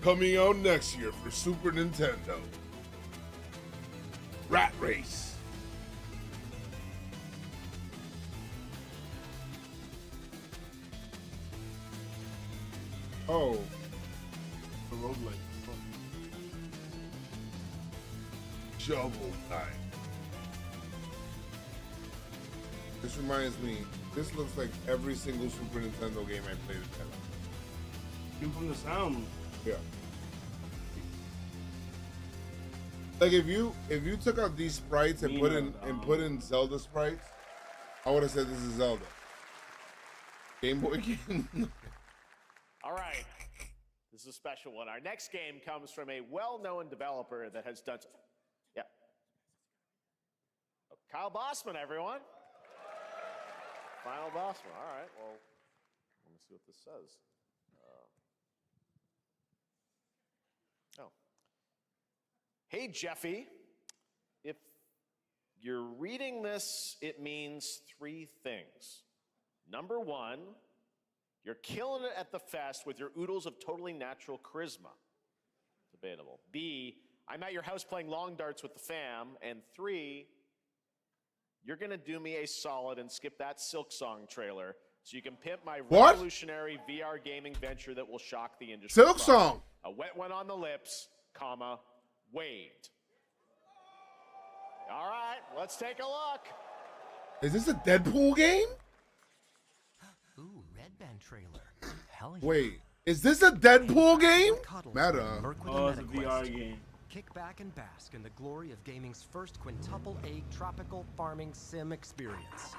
coming out next year for Super Nintendo. Rat Race. Oh. The road light. Shovel Knight. This reminds me, this looks like every single Super Nintendo game I played at that. Even from the sound. Yeah. Like if you took out these sprites and put in Zelda sprites, I would have said this is Zelda. Game Boy game. All right. This is a special one. Our next game comes from a well-known developer that has done. Yeah. Oh, Kyle Bossman, everyone. Final Bossman. All right. Well, let me see what this says. Hey, Jeffy. If you're reading this, it means three things. Number one, you're killing it at the fest with your oodles of totally natural charisma. Debatable. B, I'm at your house playing long darts with the fam. And three, you're going to do me a solid and skip that Silk Song trailer so you can pimp my revolutionary VR gaming venture that will shock the industry. Silk Song. A wet one on the lips, comma, Wade. All right, let's take a look. Is this a Deadpool game? Ooh, Red Band trailer. Hell yeah. Wait, is this a Deadpool game? Meta. Oh, it's a VR game. Kick back and bask in the glory of gaming's first quintuple A tropical farming sim experience.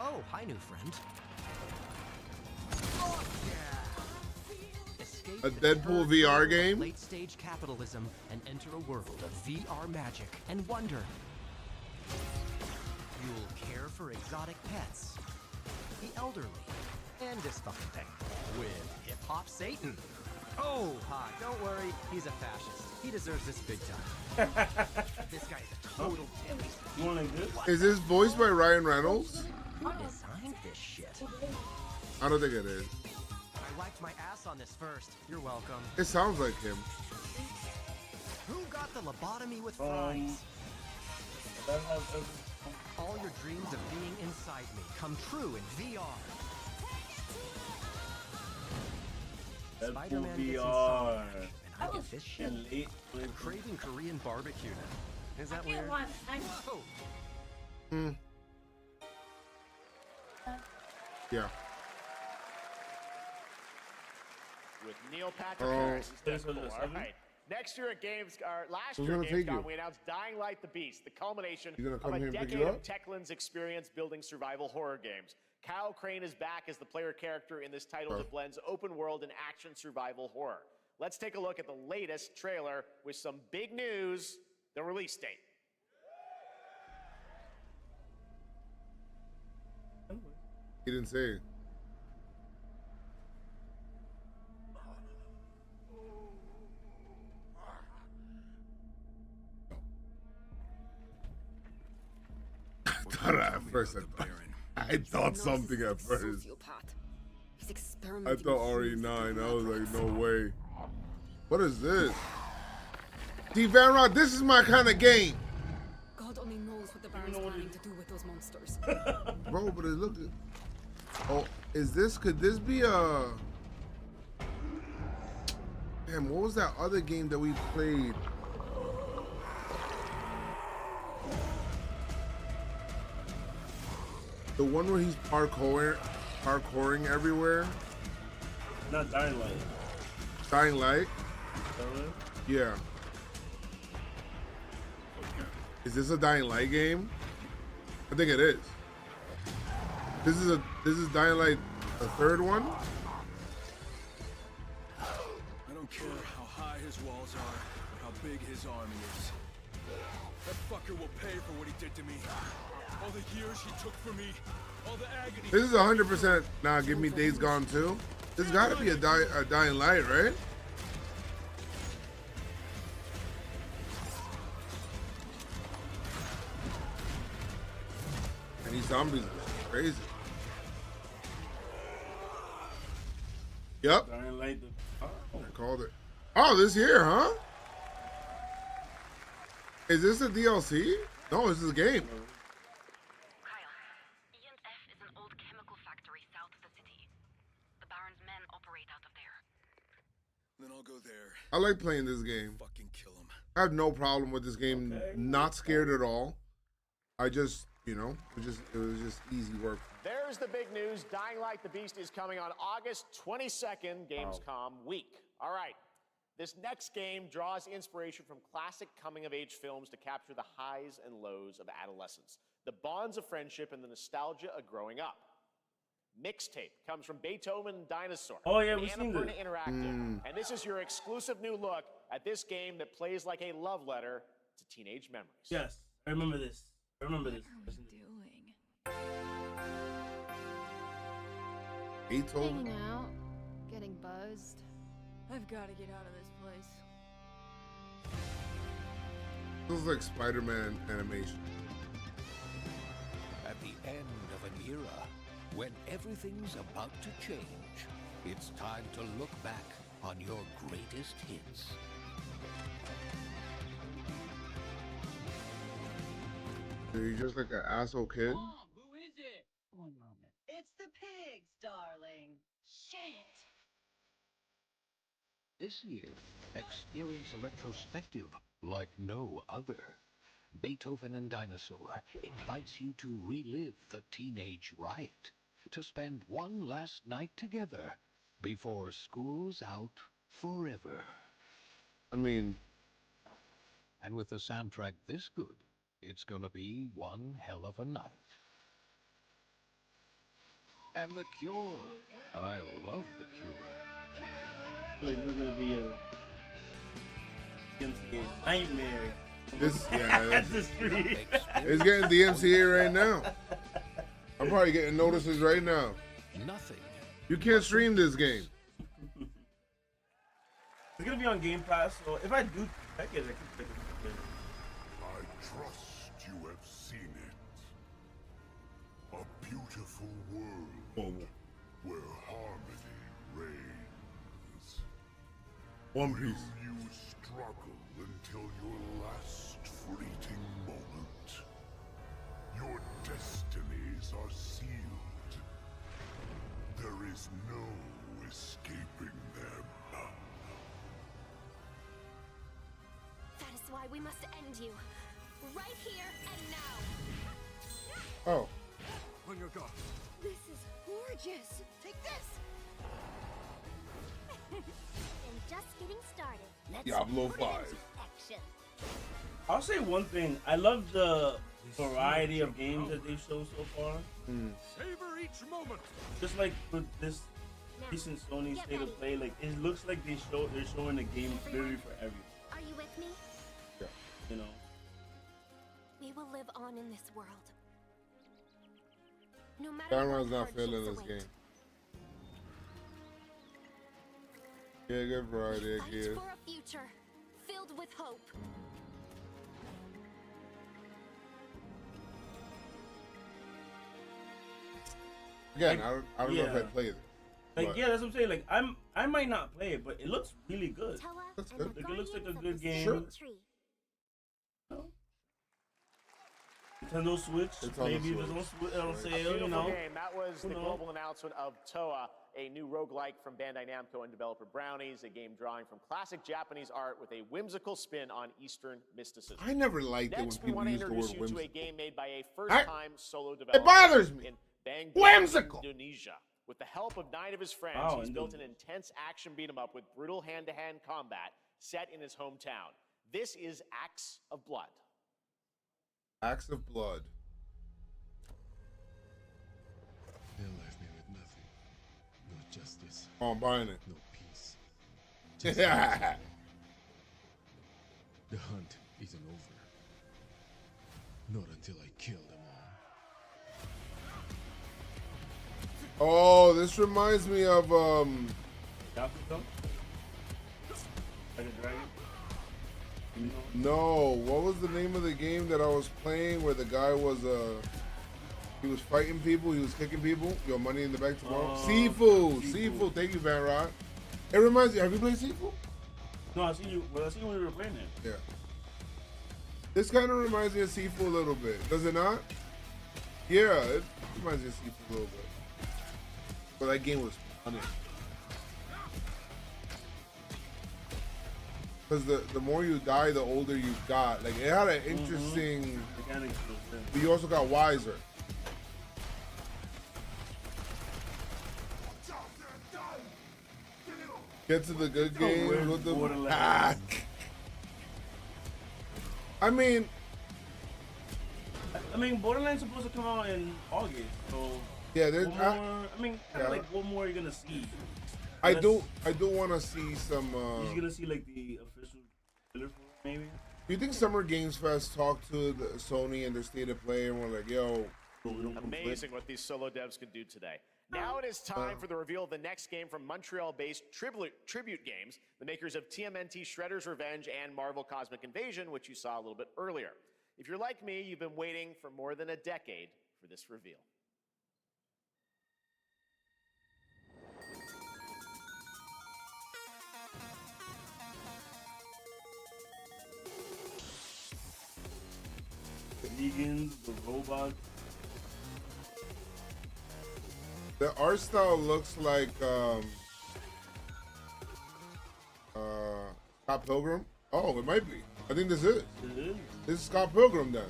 Oh, hi, new friend. Oh, yeah. A Deadpool VR game? Late stage capitalism and enter a world of VR magic and wonder. You'll care for exotic pets, the elderly, and this fucking thing with Hip Hop Satan. Oh, hi, don't worry, he's a fascist. He deserves this big time. This guy's a total dimmy. You want like this? Is this voiced by Ryan Reynolds? Who designed this shit? I don't think it is. I wiped my ass on this first. You're welcome. It sounds like him. Who got the lobotomy with fries? All your dreams of being inside me come true in VR. Spider-Man gets VR. inside, and I get this shit. I'm craving Korean barbecue now. Is that weird? Oh. Hmm. Yeah. with Neil Patrick Oh. Harris as This was Deadpool. a All seven? right. Next year at last Who's year gonna at take Gamescom, you? we announced Dying Light the Beast, the culmination You gonna of come a here and pick decade you of up? Techland's experience building survival horror games. Kyle Crane is back as the player character in this title that blends open world and action survival horror. Let's take a look at the latest trailer with some big news, the release date. He didn't say. I thought at first. I thought something at first. I thought RE9. I was like, no way. What is this? D. Van Rod, this is my kind of game. God only knows what the Baron's planning to do with those monsters. Bro, but it looked. Oh, could this be a. Damn, what was that other game that we played? The one where he's parkouring everywhere? Not Dying Light. Dying Light? Yeah. Is this a Dying Light game? I think it is. This is Dying Light, the third one? I don't care how high his walls are or how big his army is. That fucker will pay for what he did to me. All the years he took from me. All the agony. This is 100%. Nah, give me Days Gone too. This gotta be a Dying Light, right? And these zombies are crazy. Yep. Dying Light. I called it. Oh, this here, huh? Is this a DLC? No, this is a game. Then I'll go there. I like playing this game. Fucking kill him. I have no problem with this game. Okay. Not scared at all. I just, it was just easy work. There's the big news. Dying Light the Beast is coming on August 22nd, Gamescom week. All right. This next game draws inspiration from classic coming-of-age films to capture the highs and lows of adolescence, the bonds of friendship, and the nostalgia of growing up. Mixtape comes from Beethoven Dinosaur. Oh, yeah, we've seen Annapurna this. Interactive. And this is your exclusive new look at this game that plays like a love letter to teenage memories. Yes, I remember this. I remember this. Beethoven. Hanging out, getting buzzed. I've got to get out of this place. This is like Spider-Man animation. At the end of an era, when everything's about to change, it's time to look back on your greatest hits. So you're just like an asshole kid? Mom, who is it? One moment. It's the pigs, darling. Shit. This year, experience a retrospective like no other. Beethoven and Dinosaur invites you to relive the teenage riot, to spend one last night together before school's out forever. I mean... And with a soundtrack this good, it's gonna be one hell of a night. And The Cure. I love The Cure. Like, this is gonna be a nightmare. This, At the street. It's getting DMCA right now. I'm probably getting notices right now. Nothing. You can't stream this game. It's gonna be on Game Pass, so if I do check it, I can check it. I trust you have seen it. A beautiful world where harmony reigns. One Piece. Will you struggle until your last fleeting moment? Your destinies are sealed. There is no escaping them. That is why we must end you. Right here and now. Oh. On your guard. This is gorgeous. Take this. Diablo 5. I'll say one thing. I love the variety of games that they show so far. Savor each moment. Just like with this recent Sony State of Play, like it looks like they're showing a game literally for everyone. Are you with me? Yeah. You know. We will live on in this world. No matter Cameron's what not hardships feeling this await. game. Yeah, good variety, I Fight guess. for a future filled with hope. Again, Like, I don't know if I played it. Like but- yeah, that's what I'm saying. Like I might not play it, but it looks really good. That's good. Like it looks like a good game. Sure. Nintendo Switch, It's on the maybe Switch. it's on A sale, you beautiful know. game. That was the Who knows? global announcement of Toa, a new roguelike from Bandai Namco and developer Brownies, a game drawing from classic Japanese art with a whimsical spin on Eastern mysticism. I never liked it when Next, we people want to use the introduce word you to a whimsical. game made by a first-time solo developer. It bothers me. In Bangkok, Whimsical. Indonesia. With the help of 9 of his friends, Wow, he's built an Indonesia. intense action beat-em-up with brutal hand-to-hand combat set in his hometown. This is Acts of Blood. Acts of Blood. They left me with nothing. No justice. Oh, I'm buying it. No peace. Just Yeah. the hunt isn't over. Not until I kill them all. Oh, this reminds me of Yakuza? Like a dragon? no, what was the name of the game that I was playing where the guy was he was fighting people, he was kicking people? Yo, Money in the Bank tomorrow. Seafood. Thank you, Van Rod. It reminds you. Have you played Seafood? No, I see you. Well, I see when we were playing it. Yeah. This kind of reminds me of Seafood a little bit. Does it not? Yeah, it reminds me of Seafood a little bit. But that game was funny. Because the more you die, the older you got. Like, it had an interesting... Mechanics. But you also got wiser. Get to the good game with the... Ah. I mean, Borderlands is supposed to come out in August, so yeah, there's. what more, like what more are you gonna see? I do want to see some. You're gonna see like the official trailer for it, maybe. Do you think Summer Games Fest talked to Sony and their state of play and we're like, yo, Amazing what these solo devs could do today. Now it is time for the reveal of the next game from Montreal-based Tribute Games, the makers of TMNT Shredder's Revenge and Marvel Cosmic Invasion, which you saw a little bit earlier. If you're like me, you've been waiting for more than a decade for this reveal. The vegans, the robots. the art style looks like Scott Pilgrim. Oh, it might be. I think this is. It is. This is Scott Pilgrim then.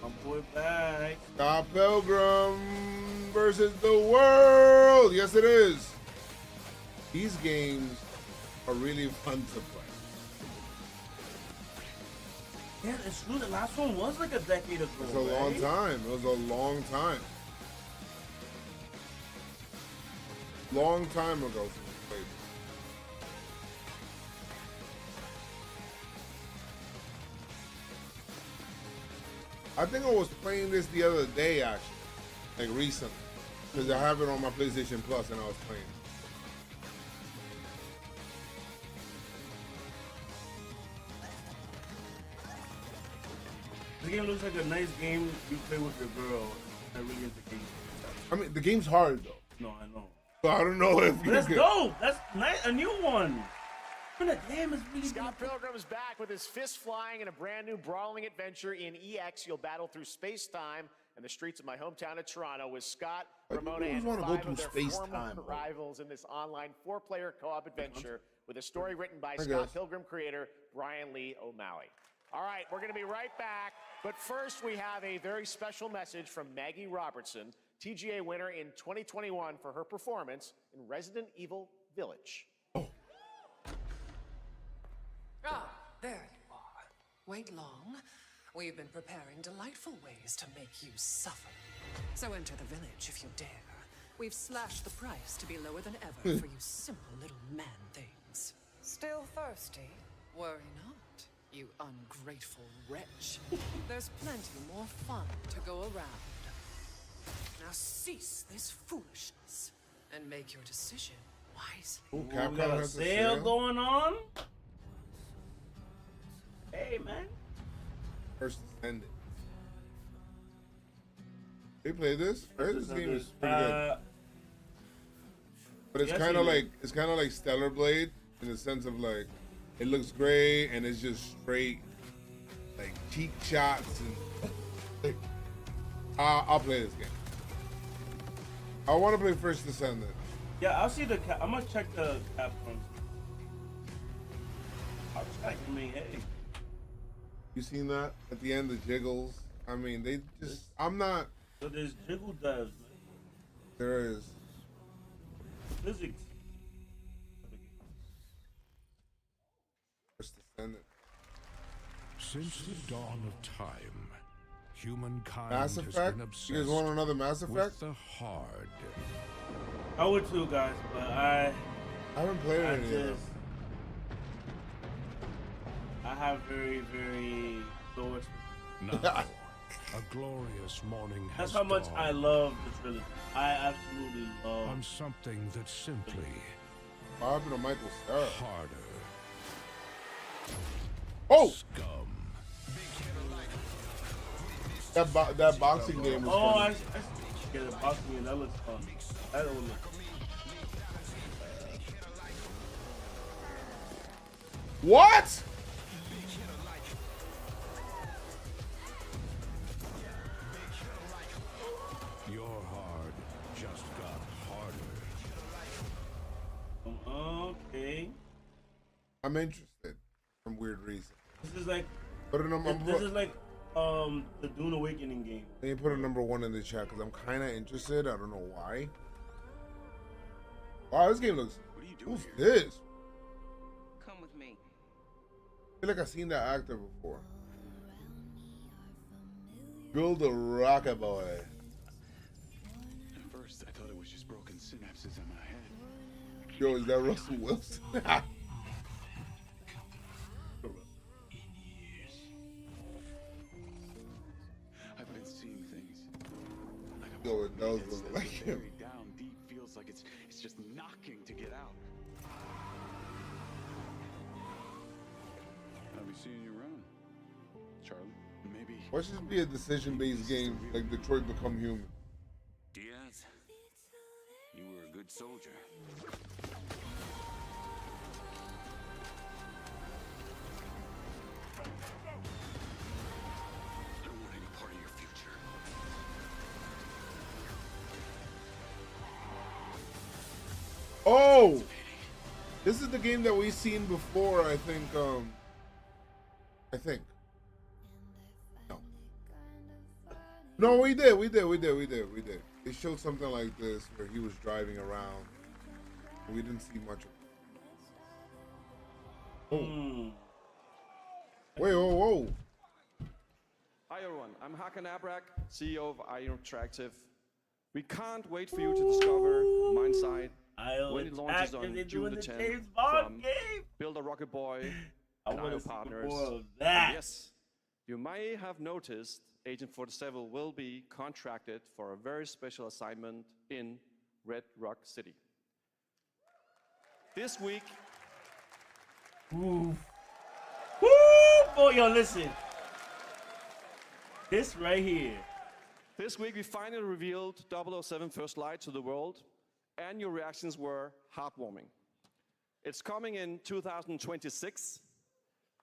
My boy back. Scott Pilgrim versus the world. Yes, it is. These games are really fun to play. Yeah, it's true. The last one was like a decade ago. It's a long right? time. It was a long time. Long time ago since we played this. I think I was playing this the other day, actually, like recently, because I have it on my PlayStation Plus, and I was playing. This game looks like a nice game you play with your girl. I really into games. I mean, the game's hard though, No, I know. so I don't know if But you that's can. dope. That's nice. A new one. Man, that game is really Scott Pilgrim is back with his fist flying in a brand new brawling adventure in EX. You'll battle through space-time and the streets of my hometown of Toronto with Scott, Why do you Ramona, always and wanna go 5 through of their space-time, former bro? rivals in this online 4-player co-op adventure with a story written by guess. Scott Pilgrim creator Brian Lee O'Malley. All right, we're going to be right back, but first we have a very special message from Maggie Robertson, TGA winner in 2021 for her performance in Resident Evil Village. Oh, Ah, there you are. Wait long. We've been preparing delightful ways to make you suffer. So enter the village if you dare. We've slashed the price to be lower than ever for you simple little man things. Still thirsty? Worry not, you ungrateful wretch. There's plenty more fun to go around. Now cease this foolishness and make your decision wisely. Ooh, We Capcom got a has a sale sale. going on. Hey, man. First Descendant. They play this? Right? This game is pretty good. But it's yes, kind of it is. like Stellar Blade in the sense of like it looks great and it's just straight like cheek shots and I'll play this game. I want to play First Descendant. Yeah, I'll see the. I must check the Capcom. I'll check. I mean, hey. You seen that at the end? The jiggles. I mean, they just. I'm not. So there's jiggle dives. There is. Physics. First Descendant. Since the dawn of time, humankind Mass has Effect. been You obsessed guys want another Mass Effect? with the hard. I would too, guys, but I haven't played I any of them. I have very, very low expectations. Now, a glorious morning has That's how much dawned I love the trilogy. I absolutely love on something that's simply What happened to Michael Cera? harder. Oh! Scum. That boxing game was Oh, funny. I get a boxing game. That looks fun. That one looks. What? Your hard just got harder. Okay. I'm interested from weird reasons. This is like. Put a number. This is like the Dune Awakening game. Can you put a number 1 in the chat? Because I'm kind of interested. I don't know why. Wow, this game looks. What are you doing Who's this? Come with me. I feel like I've seen that actor before. Build a rocket boy. At first, I thought it was just broken synapses in my head. Yo, is that Russell Wilson? I've been seeing things. Like a Yo, it does that's look like him. buried down deep, feels like it's just knocking to get out. I'll be seeing you around, Charlie. Maybe. Why should it be a decision-based game like Detroit Become Human? Diaz, you were a good soldier. I don't want any part of your future. Oh! This is the game that we've seen before, I think. No. No, we did. They showed something like this where he was driving around. We didn't see much of it. Oh. Wait, whoa. Hi everyone, I'm Hakan Abrak, CEO of IO Interactive. We can't wait for you to discover Mindside when it launches on June the 10th James Bond from game. Build a Rocket Boy I and wanna IO see partners. more of And that. yes, you may have noticed Agent 47 will be contracted for a very special assignment in Red Rock City. This week, Woo, boy, yo, listen. This right here. This week we finally revealed 007 First Light to the world, and your reactions were heartwarming. It's coming in 2026,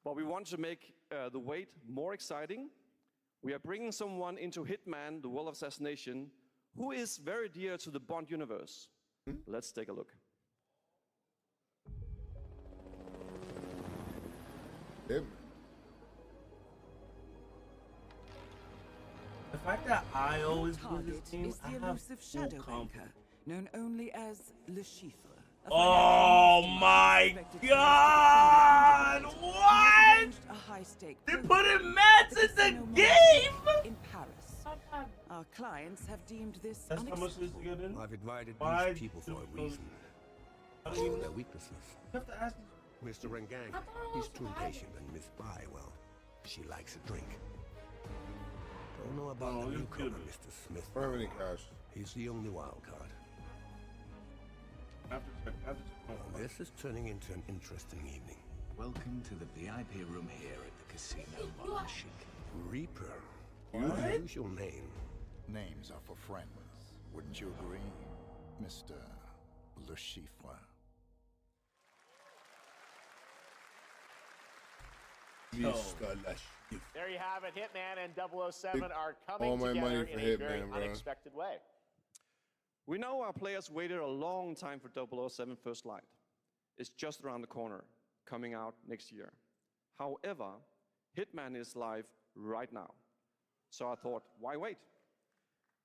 but we want to make the wait more exciting. We are bringing someone into Hitman, the World of Assassination, who is very dear to the Bond universe. Let's take a look. The fact that I always do this Target game, is I the have elusive full shadow confidence. banker, known only as Le Chiffre. Oh my God! What? They put in Mads in the game. In Paris. Our clients have deemed this That's how much this get in? I've invited Five these people for a reason. How I do you know know? their weaknesses. You have to ask. Mr. Rengang, he's too impatient, and Miss Bai, well, she likes a drink. Don't know about the newcomer, Mr. Smith. I don't have any cash. He's the only wild card. Well, this is turning into an interesting evening. Welcome to the VIP room here at the Casino Monchique. Reaper, What? use your name. Names are for friends. Wouldn't you agree, Mr. Le Chiffre? There you have it. Hitman and 007 are coming all my money together for in a very Hitman, bro. unexpected way. We know our players waited a long time for 007 First Light. It's just around the corner, coming out next year. However, Hitman is live right now. So I thought, why wait?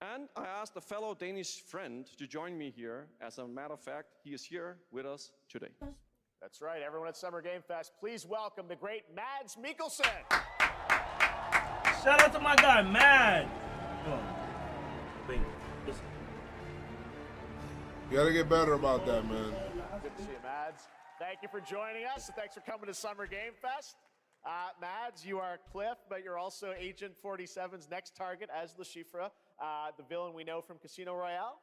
And I asked a fellow Danish friend to join me here. As a matter of fact, he is here with us today. That's right, everyone at Summer Game Fest, please welcome the great Mads Mikkelsen. Shout out to my guy, Mad. Wait, listen. You gotta get better about that, man. Good to see you, Mads. Thank you for joining us, and thanks for coming to Summer Game Fest. Mads, you are Cliff, but you're also Agent 47's next target as Le Chiffre, the villain we know from Casino Royale.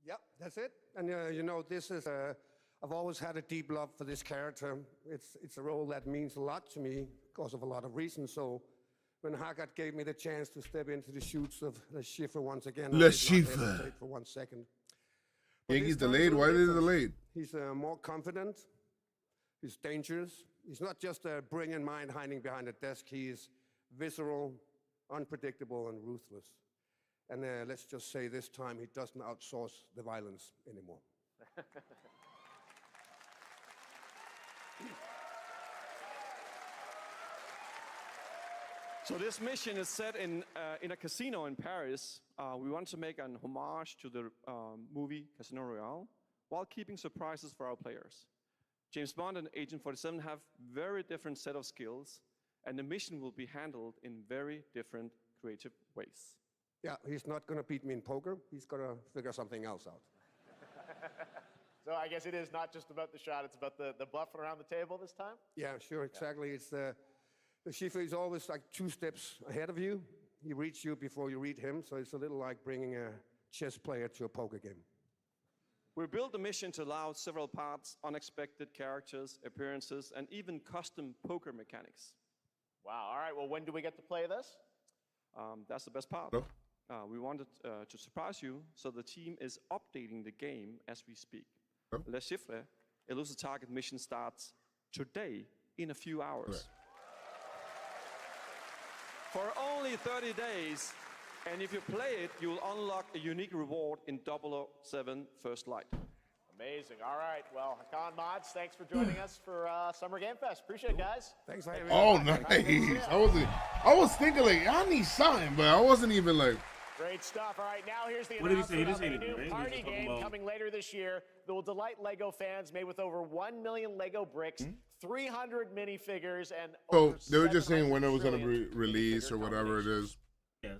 Yep, that's it. And you know, this is I've always had a deep love for this character. It's a role that means a lot to me because of a lot of reasons. So when Haggard gave me the chance to step into the shoots of Le Chiffre once again, Le I did Chiffre. not hesitate for 1 second. But Yankees this time delayed? it's a Why little did it different. delayed? He's more confident. He's dangerous. He's not just a brilliant mind hiding behind a desk. He is visceral, unpredictable, and ruthless. And let's just say this time he doesn't outsource the violence anymore. So this mission is set in a casino in Paris. We want to make an homage to the movie Casino Royale while keeping surprises for our players. James Bond and Agent 47 have very different set of skills, and the mission will be handled in very different creative ways. Yeah, he's not going to beat me in poker. He's going to figure something else out. So I guess it is not just about the shot, it's about the bluffing around the table this time? Yeah, sure, exactly. It's the Chiffre is always like 2 steps ahead of you. He reads you before you read him, so it's a little like bringing a chess player to a poker game. We built the mission to allow several parts, unexpected characters, appearances, and even custom poker mechanics. Wow, all right, well, when do we get to play this? That's the best part. Hello? We wanted to surprise you, so the team is updating the game as we speak. Hello? Le Chiffre, Elusive Target mission starts today in a few hours. For only 30 days, and if you play it, you'll unlock a unique reward in 007 First Light. Amazing. All right. Well, Hakan Mods, thanks for joining us for Summer Game Fest. Appreciate it, guys. Thanks for having me. Oh, nice. I was thinking like I need something, but I wasn't even like. Great stuff. All right, now here's the What did he say? He announcement didn't of say a new anything, right? He was party just talking game about- coming later this year that will delight LEGO fans, made with over 1 million LEGO bricks, 300 minifigures, and So over they were just saying 700 when it was going to trillion be released or whatever it is. Yes.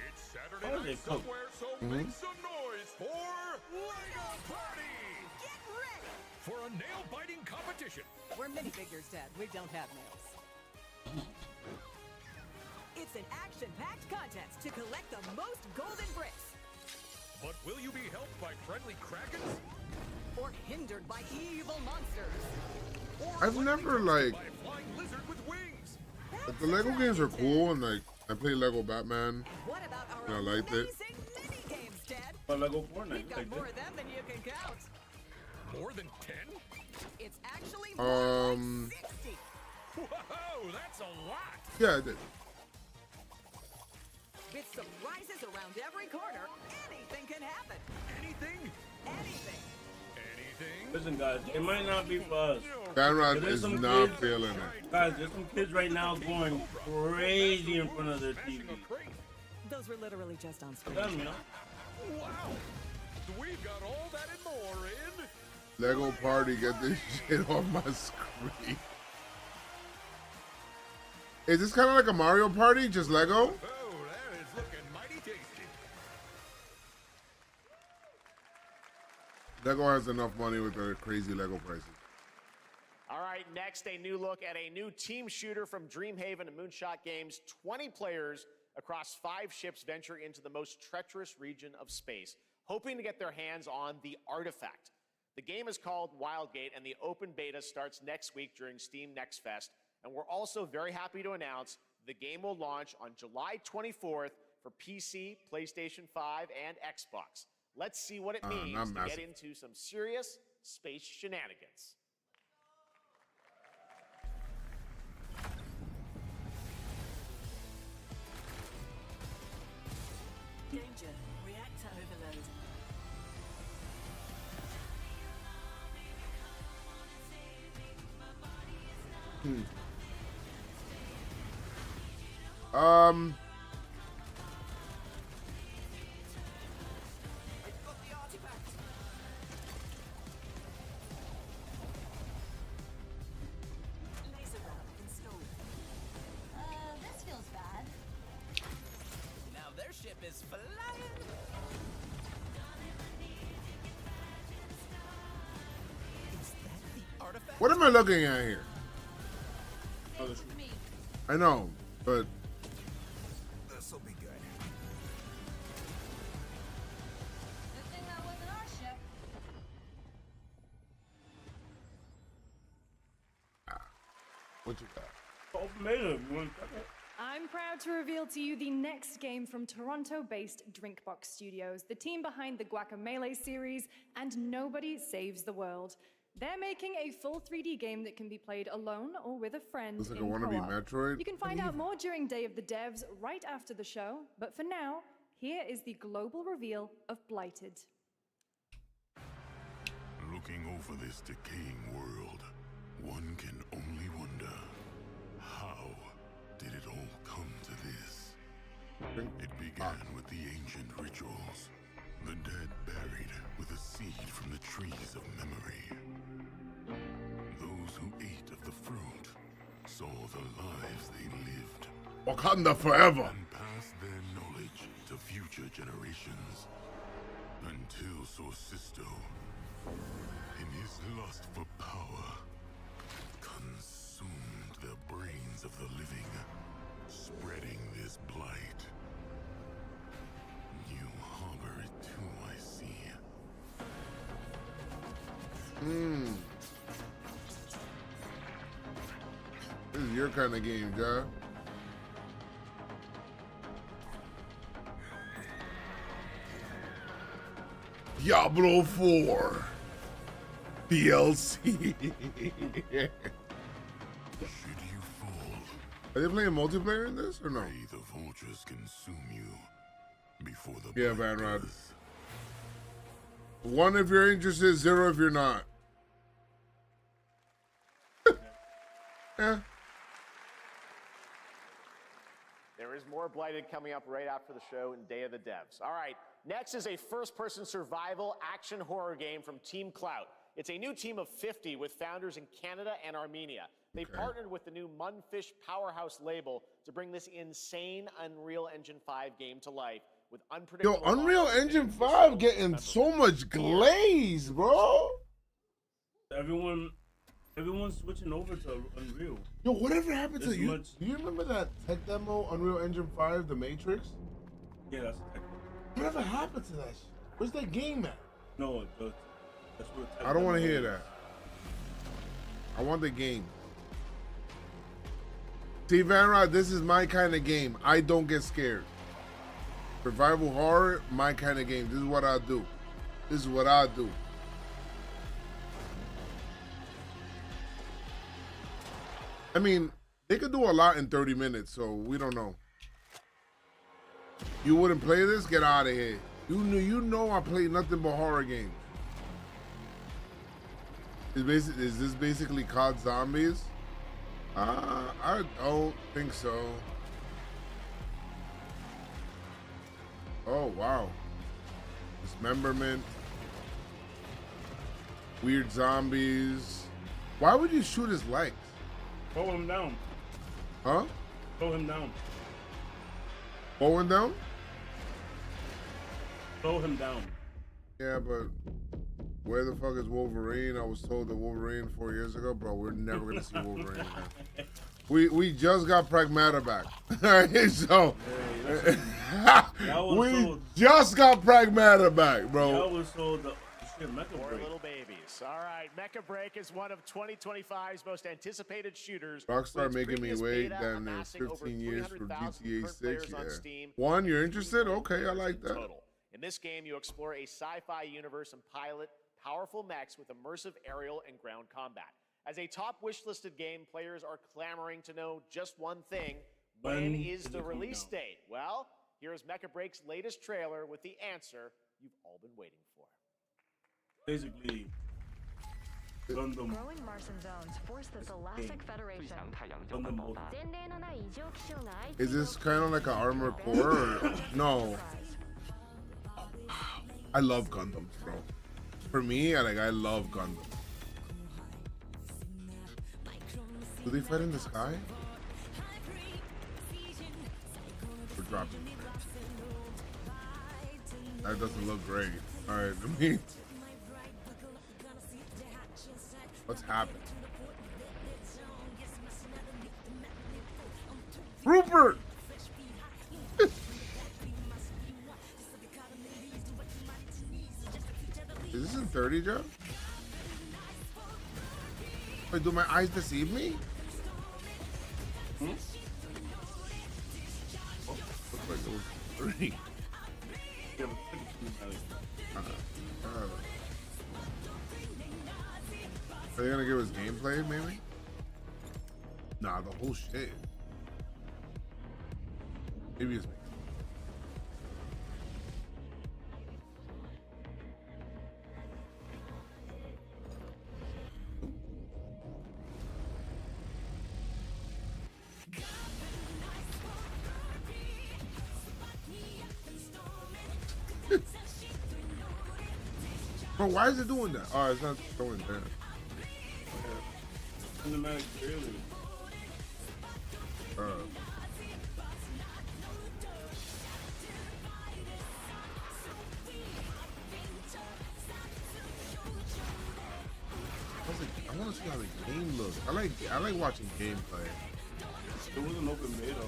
It's Saturday How is night it cooked? somewhere, so make some noise for LEGO Party! Get ready! For a nail-biting competition. We're minifigures, Dad. We don't have nails. It's an action-packed contest to collect the most golden bricks. But will you be helped by friendly krakens? Or hindered by evil monsters. I've never like. By a flying lizard with wings? Like, the Lego games are cool, and like I play Lego Batman, What about our and I liked it. amazing mini-games, Dad? But Lego Fortnite, We've got like more this. of them than you can count. More than 10? It's actually more like 60. Whoa, that's a lot! Yeah, I did. With surprises around every corner, anything can happen. Anything? Anything. Anything? Listen, guys, it might not be for us. Banrod There's is some not kids- feeling it. Guys, there's some kids right now going crazy in front of their TV. Those were literally just on screen. Them, you know? Wow! We've got all that and more in Lego Party, get this shit off my screen. Is this kind of like a Mario Party, just Lego? Oh, that is looking mighty tasty. Lego has enough money with their crazy Lego prices. All right, next, a new look at a new team shooter from Dreamhaven and Moonshot Games. 20 players across 5 ships venture into the most treacherous region of space, hoping to get their hands on the artifact. The game is called Wildgate, and the open beta starts next week during Steam Next Fest. And we're also very happy to announce the game will launch on July 24th for PC, PlayStation 5, and Xbox. Let's see what it means to get into some serious space shenanigans. Danger. Reactor overload. Laser round installed. This feels bad. Now their ship is flying. Is that the artifact? What am I looking at here? Me. I know, but This'll be good. Good thing that wasn't our ship. what you got? Open beta. You want to check it? I'm proud to reveal to you the next game from Toronto-based Drinkbox Studios, the team behind the Guacamelee series and Nobody Saves the World. They're making a full 3D game that can be played alone or with a friend. Looks like in a wannabe co-op. Metroid. You can find out more during Day of the Devs right after the show, but for now, here is the global reveal of Blighted. Looking over this decaying world, one can only wonder, how did it all come to this? It began with the ancient rituals, the dead buried with a seed from the trees of memory. Those who ate of the fruit saw the lives they lived. Wakanda forever. And passed their knowledge to future generations. Until Sorcisto, in his lust for power, consumed the brains of the living, spreading this blight. You harbor it too, I see. This is your kind of game, John. Diablo 4 DLC. Are they playing multiplayer in this or no? May the vultures consume you before the Yeah, Van Rod. 1 if you're interested, 0 if you're not. Yeah. There is more Blighted coming up right after the show in Day of the Devs. All right, next is a first-person survival action horror game from Team Clout. It's a new team of 50 with founders in Canada and Armenia. They partnered with the new Munfish Powerhouse label to bring this insane Unreal Engine 5 game to life with unpredictable... Yo, Unreal Engine 5 getting so much glaze, bro. Everyone's switching over to Unreal. Yo, whatever happened to This you? much- Do you remember that tech demo, Unreal Engine 5, The Matrix? Yeah, that's Whatever happened to that shit? Where's that game at? no. That's what I don't want to hear that. I want the game. See, Van Rod, this is my kind of game. I don't get scared. Survival horror, my kind of game. This is what I do. This is what I do. I mean, they could do a lot in 30 minutes, so we don't know. You wouldn't play this? Get out of here. You know I play nothing but horror games. Is this basically COD Zombies? I don't think so. Oh, wow. Dismemberment. Weird zombies. Why would you shoot his legs? Throw him down. Huh? Throw him down. Throw him down? Throw him down. Yeah, but where the fuck is Wolverine? I was told that Wolverine 4 years ago, bro. We're never gonna see Wolverine again. We just got Pragmata back. Alright, so we just got Pragmata back, bro. Y'all was told the Mecha Poor Break. little babies. All right, Mecha Break is one of 2025's most anticipated shooters. Rockstar making me wait damn near 15 years for GTA 6. Yeah. One, you're interested? Okay, I like that. Total. In this game, you explore a sci-fi universe and pilot powerful mechs with immersive aerial and ground combat. As a top wish-listed game, players are clamoring to know just one thing. When is the release date? Well, here's Mecha Break's latest trailer with the answer you've all been waiting for. Basically, Gundam. Growing Martian zones force the Soulslike Federation. Is this kind of like an Armored Core? Or, no. I love Gundams, bro. For me, I love Gundams. Do they fight in the sky? We're dropping. That doesn't look great. All right, I mean, what's happened? Rupert! Is this in 30, Joe? Wait, do my eyes deceive me? Looks like it was 30. Are they gonna give us gameplay, maybe? Nah, the whole shit. Maybe it's me. Bro, why is it doing that? Oh, it's not going there. Cinematic trailer. I want to see how the game looks. I like watching gameplay. It was an open beta.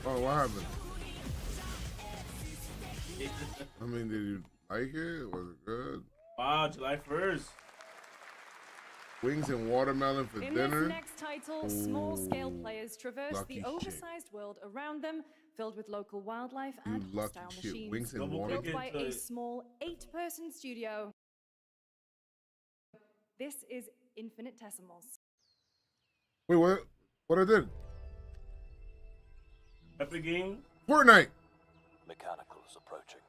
Oh, what happened? I mean, did you like it? Was it good? Wow, July 1st. Wings and watermelon for In dinner. this next title, small-scale players traverse the oversized world around them, filled with local wildlife and hostile machines. Wings and watermelon. Built by a small 8-person studio. This is Infinitesimals. Wait, what? What I did? Epic game? Fortnite. Mechanicals approaching.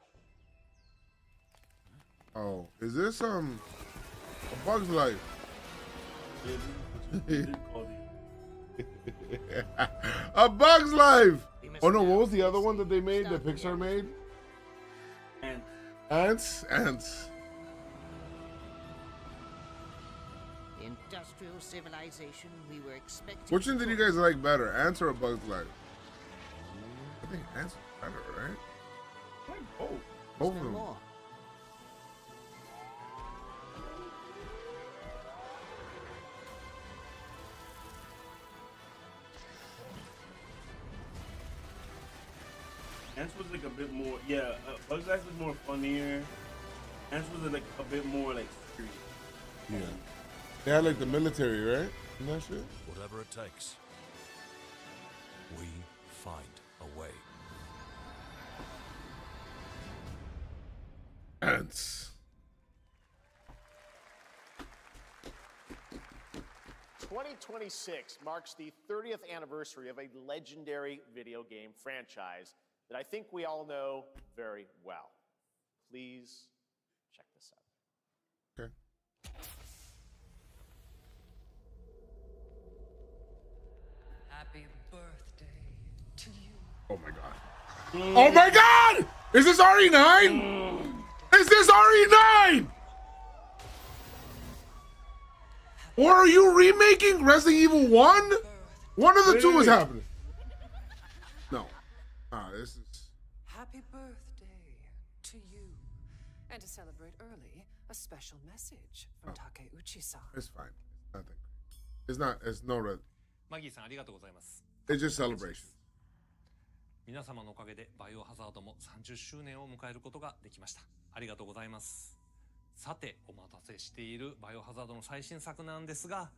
Oh, is this A Bug's Life? A Bug's Life. Oh no, what was the other one that they made? That Pixar made? Ants. Industrial civilization we were expecting. Which one did you guys like better, Ants or A Bug's Life? I think Ants is better, right? Both of them. Ants was like a bit more, Bugs Life was more funnier. Ants was like a bit more like serious. Yeah. They had like the military, right? And that shit? Whatever it takes, we find a way. Ants. 2026 marks the 30th anniversary of a legendary video game franchise that I think we all know very well. Please check this out. Okay. Happy birthday to you. Oh my god. Oh my god! Is this RE9? Is this RE9? Or are you remaking Resident Evil 1? One of the two is happening. No. This is... Happy birthday to you. And to celebrate early, a special message from Takeuchi-san. It's fine. It's nothing. It's not. It's no red. マギーさんありがとうございます。 It's just celebration. 皆様のおかげでバイオハザードも30周年を迎えることができました。ありがとうございます。さて、お待たせしているバイオハザードの最新作なんですが、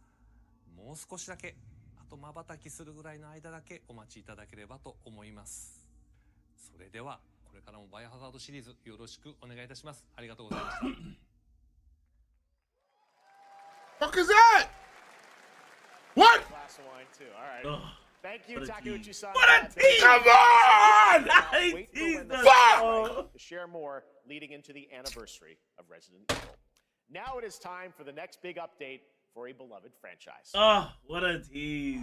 もう少しだけ、あと瞬きするぐらいの間だけお待ちいただければと思います。それでは、これからもバイオハザードシリーズよろしくお願いいたします。ありがとうございました。Fuck is that? What? Glass of wine too. All right. Thank you, Takeuchi-san. What a tease! Come on! Wait for when the Fuck! to share more leading into the anniversary of Resident Evil. Now it is time for the next big update for a beloved franchise. Oh, what a tease.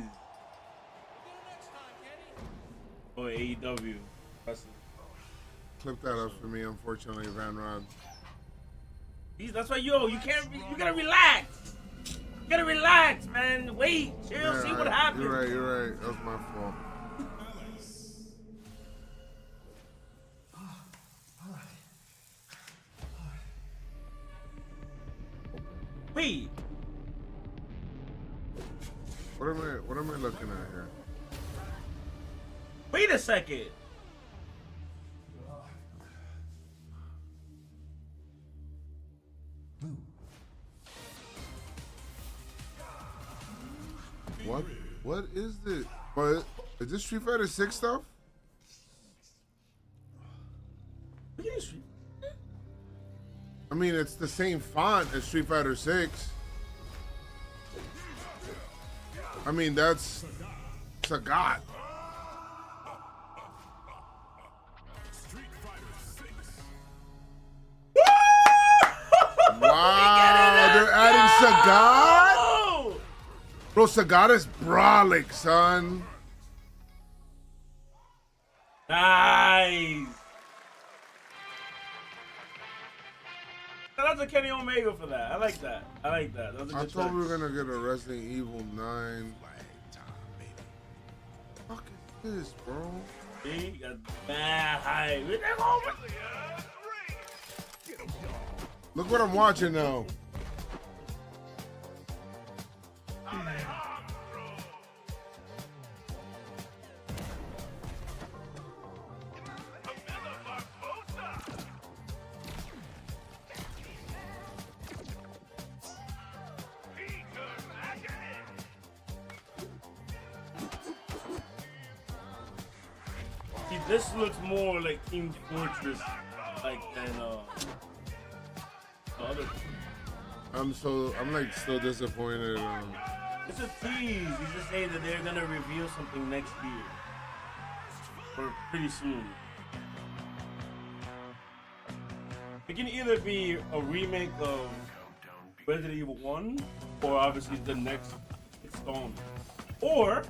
Oh, AEW. Clip that up for me, unfortunately, Van Rod. That's why, you gotta relax. You gotta relax, man. Wait, chill, Yeah, see what happens. You're right. That was my fault. Wait. What am I looking at here? Wait a second. What is this? But is this Street Fighter 6 stuff? I mean, it's the same font as Street Fighter 6. I mean, that's Sagat. Wow, they're adding Sagat? Bro, Sagat is brolic, son. Nice. Shout out to Kenny Omega for that. I like that. That was a I good thought choice. we were gonna get a Resident Evil 9. Fuck is this, bro? See, you got mad hype. Look what I'm watching now. See, this looks more like Team Fortress, like than the other. I'm like still disappointed. It's a tease. He's just saying that they're gonna reveal something next year, or pretty soon. It can either be a remake of Resident Evil 1, or obviously the next installment, or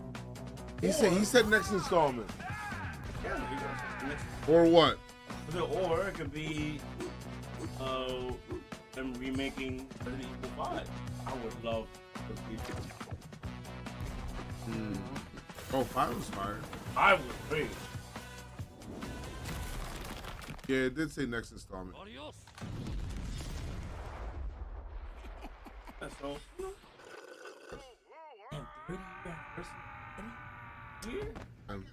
He said next installment. yeah, there you go. Next- Or what? Or it could be them remaking Resident Evil 5. I would love to see it. Oh, 5 was fire. I would great. Yeah, it did say next installment. That's all. I'm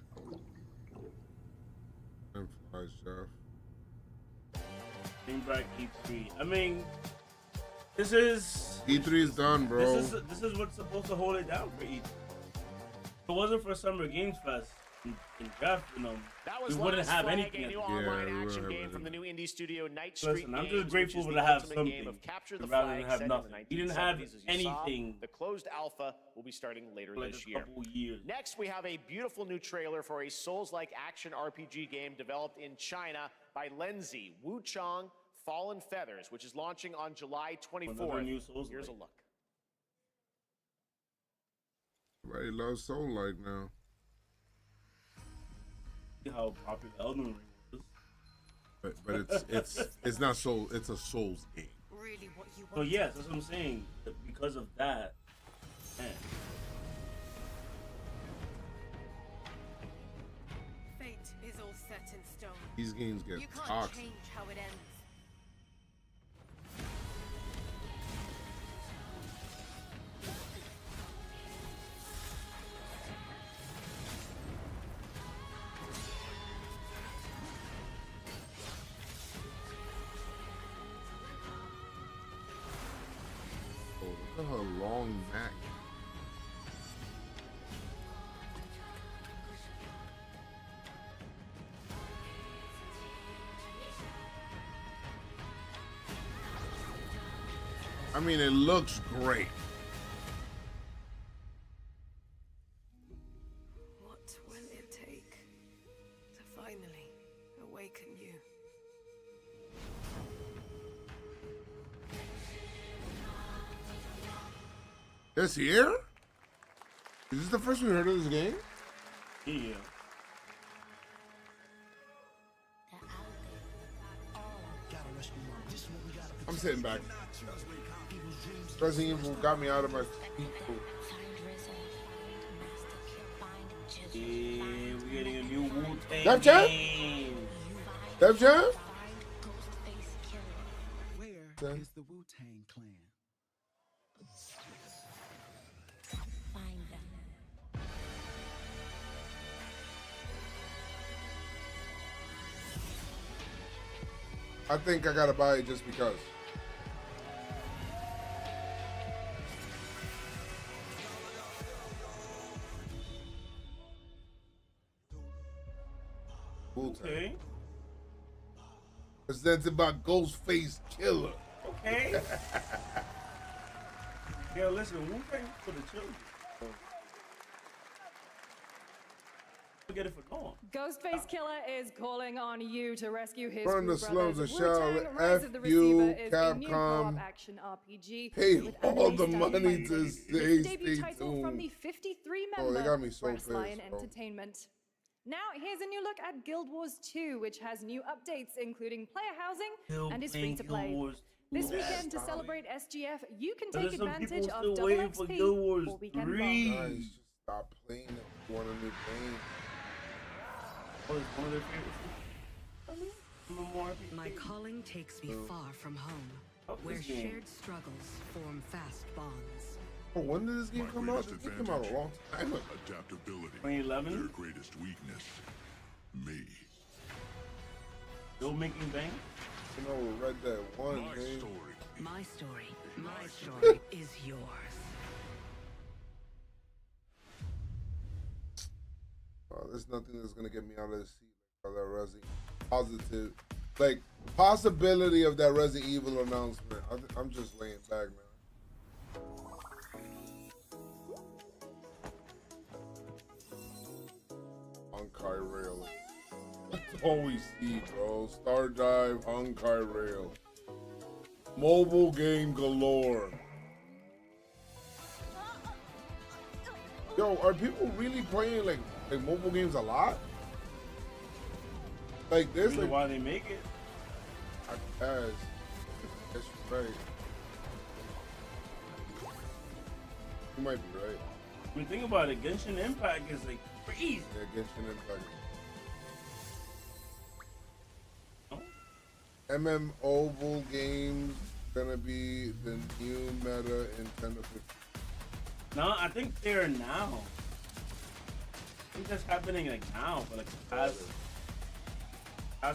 flies, Jeff. Bring back E3. I mean, this is E3 is done, bro. This is what's supposed to hold it down for E3. If it wasn't for Summer Games Fest in Jeff, we wouldn't have anything. A new online action game from the new indie studio Night Street Listen, I'm Games, just grateful which is to the have ultimate something game of capture the rather flag than have set in nothing. the We didn't have 1970s, as you saw. anything. The closed alpha will be starting later Like this a year. couple years. Next, we have a beautiful new trailer for a Souls-like action RPG game developed in China by Lenzi, Wuchang Fallen Feathers, which is launching on July 24th. new Souls-like. Here's a look. Everybody loves Soulslike now. See how popular Elden Ring was. But it's not Soul. It's a Souls game. Really, what you So want? yes, that's what I'm saying. That because of that, Fate is all set in stone. These games get You can't toxic. change how it ends. Oh, look at her long neck. I mean, it looks great. What will it take to finally awaken you? This here? Is this the first we heard of this game? Yeah. I'm sitting back. Resident Evil got me out of my seat. Yeah, we're getting a new Wu-Tang Def Jam? game. Def Jam? Where is the Wu-Tang Clan? I think I gotta buy it just because. Okay. Because that's about Ghostface Killer. Okay. Yo, listen, Wu-Tang for the children. Get it for going. Ghostface Killer is calling on you to rescue his Burn the group slums brothers. of Shell. Wu-Tang Rise of the F you, Receiver is a new co-op Capcom. action RPG. Pay with all anime the style money fighting. to Its stay debut title from the tuned. 53-member Oh, they got me so Brasslion pissed, bro. Entertainment. Now, here's a new look at Guild Wars 2, which has new updates, including player housing and is free to play. This weekend, to celebrate SGF, you can But take there's some advantage people of still double waiting for XP Guild Wars for weekend 3. bundle. Guys, just stop playing it. You want a new game. Oh, it's one of their favorites. My calling takes me far from home, where this game. shared struggles form fast bonds. Oh, when did this game come out? This game came out a long time ago. Adaptability. 2011? Their greatest weakness. Me. Still making bang? You know, Red Dead 1, man. My story is yours. There's nothing that's gonna get me out of the seat like that Resident positive, like possibility of that Resident Evil announcement. I'm just laying back, man. Honkai Rail. That's all we see, bro. Star Drive, Honkai Rail. Mobile game galore. Yo, are people really playing like mobile games a lot? Like this, like why they make it? I guess. That's right. You might be right. I mean, think about it. Genshin Impact is like crazy. Yeah, Genshin Impact. MMOable games gonna be the new meta in 10 to 15. No, I think they're now. I think that's happening like now for like the past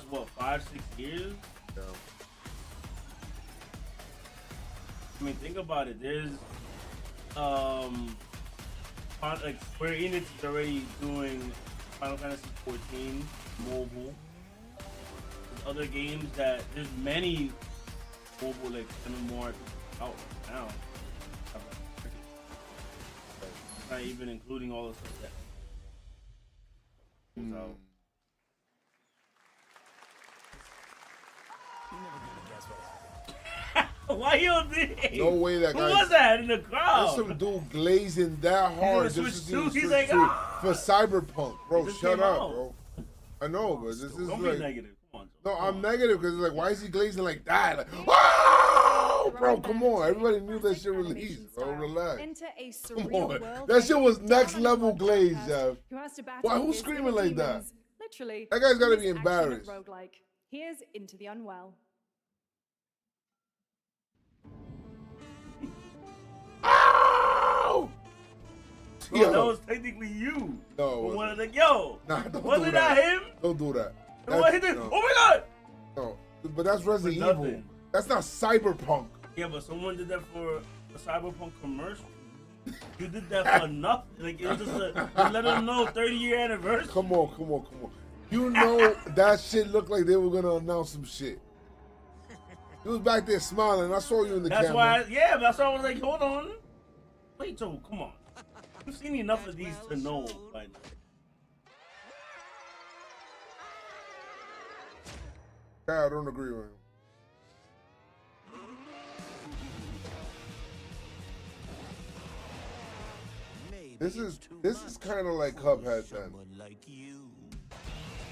what, 5-6 years? Yeah. I mean, think about it. There's like Square Enix is already doing Final Fantasy 14 mobile. There's other games that there's many mobile like more out now. Not even including all the stuff that. So. You're never gonna guess what happened. Why you on this? No way that Who guy. was that in the crowd? There's some dude glazing that hard. Switch This is two, dude he's switch like, two "Ah!" for Cyberpunk, bro. It just Shut came up, out. bro. I know, but this is Don't like be negative. Come on. no, I'm negative because like, why is he glazing like that? Like, whoa! Bro, come on. Everybody knew that shit released, bro. Relax. Enter a Come surreal on. world That shit was where next Darren level Blood glaze, podcast, Jeff. who has to battle Why? Who's his screaming inner like that? demons, literally. That guy's gotta in be this action embarrassed. roguelike. Here's Into the Unwell. Ow! Bro, that was technically you. No, But one of the yo. Nah, don't wasn't do that him? Don't do that. What he did? No. Oh my god! No, but that's Resident For Evil. nothing. That's not Cyberpunk. Yeah, but someone did that for a Cyberpunk commercial. You did that for nothing. Like it was just to let them know 30-year anniversary. Come on. You know that shit looked like they were gonna announce some shit. You was back there smiling. I saw you in the That's camera. why, yeah, that's why I was like, hold on. Wait, Joe, come on. You've seen enough of these to know by now. Yeah, I don't agree with him. This is kind of like Cuphead then.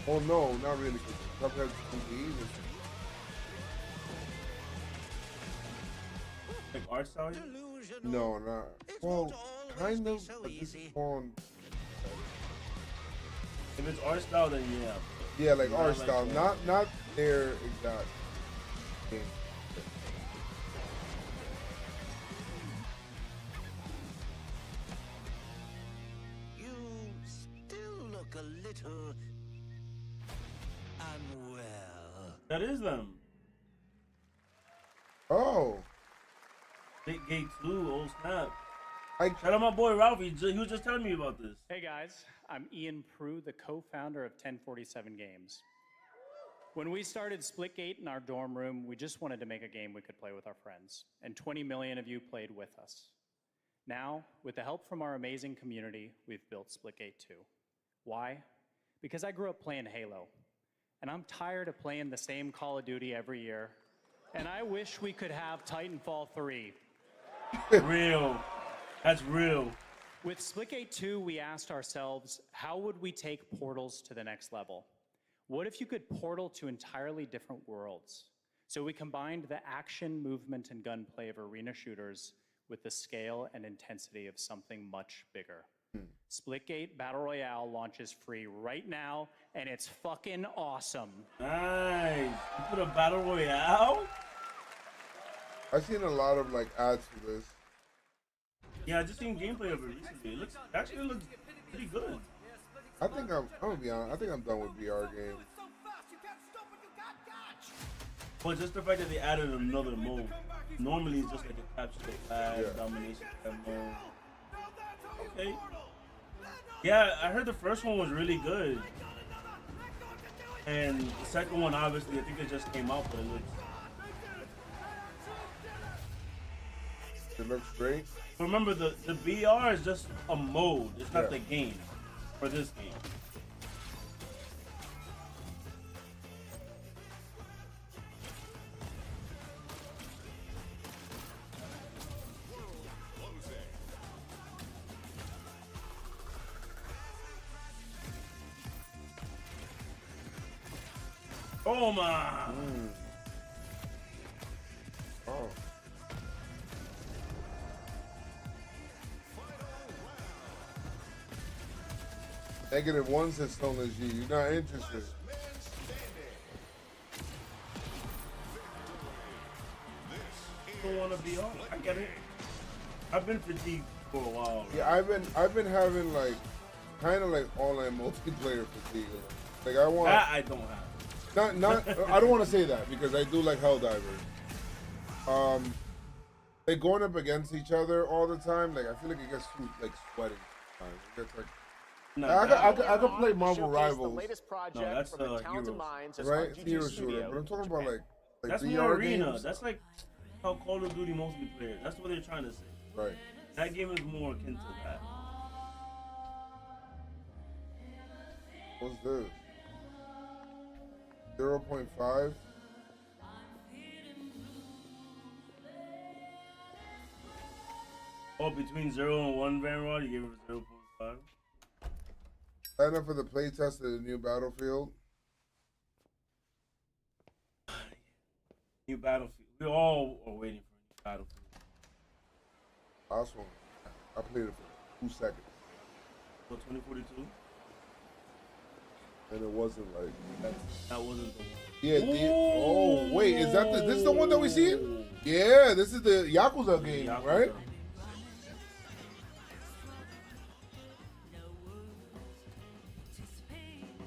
Oh no, not really. Cuphead's too easy. Like art style? No, not. Well, kind of. But this is on. If it's art style, then yeah. Yeah, like Not art like style, that. not their exact game. You still look a little unwell. That is them. Oh. Splitgate 2, old snap. Shout out my boy Ralphie. He was just telling me about this. Hey guys, I'm Ian Prue, the co-founder of 1047 Games. When we started Splitgate in our dorm room, we just wanted to make a game we could play with our friends, and 20 million of you played with us. Now, with the help from our amazing community, we've built Splitgate 2. Why? Because I grew up playing Halo, and I'm tired of playing the same Call of Duty every year, and I wish we could have Titanfall 3. Real. That's real. With Splitgate 2, we asked ourselves, how would we take portals to the next level? What if you could portal to entirely different worlds? So we combined the action, movement, and gunplay of arena shooters with the scale and intensity of something much bigger. Splitgate Battle Royale launches free right now, and it's fucking awesome. Nice. You put a Battle Royale? I've seen a lot of like ads for this. Yeah, I just seen gameplay of it recently. It looks pretty good. I'm gonna be honest. I think I'm done with VR games. But just the fact that they added another mode. Normally it's just like a capture the flag, domination mode. Okay. Yeah, I heard the first one was really good. And the second one, obviously, I think it just came out, but it looks great. Remember, the VR is just a mode. It's not the game for this game. Oh my! Oh. -1 says Stolen G. You're not interested. Don't want to be on. I get it. I've been fatigued for a while. Yeah, I've been having like kind of like online multiplayer fatigue. Like I want. That I don't have. Not. I don't want to say that because I do like Helldivers. Like going up against each other all the time. Like I feel like it gets too like sweaty. It gets like. No, I could play Marvel showcase Rivals. The latest project from the talented minds at Right? RGG Hero Studio shooter. But I'm talking about like That's VR more arena. games. That's like how Call of Duty multiplayer. That's what they're trying to say. Right. That game is more akin to that. What's this? 0.5. Oh, between 0 and 1 Vanrod, you gave it a 0.5. Sign up for the playtest of the new Battlefield. New Battlefield. We all are waiting for Battlefield. Last one. I played it for 2 seconds. So 2042? And it wasn't like that wasn't the one. Yeah. Oh wait, is that this is the one that we seen? Yeah, this is the Yakuza game, right?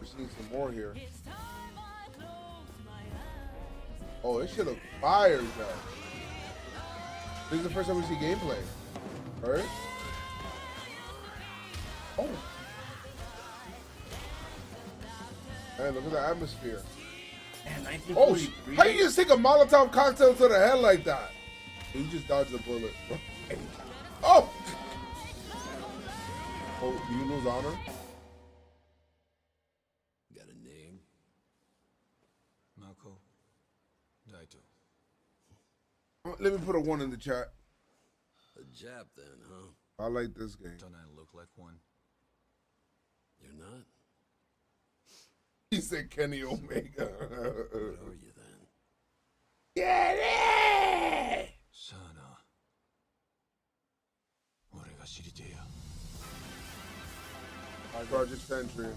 We're seeing some more here. Oh, this shit look fire, guys. This is the first time we see gameplay, right? Oh. Man, look at the atmosphere. Man, oh, how you just take a Molotov cocktail to the head like that? He just dodged the bullet. Oh! Oh, do you lose honor? Got a name? Mako Daito. Let me put a 1 in the chat. A Jap then, huh? I like this game. Don't I look like one? You're not? He said Kenny Omega. What are you then? Get it! Sana. 俺が知りてえや。 Project Sentry.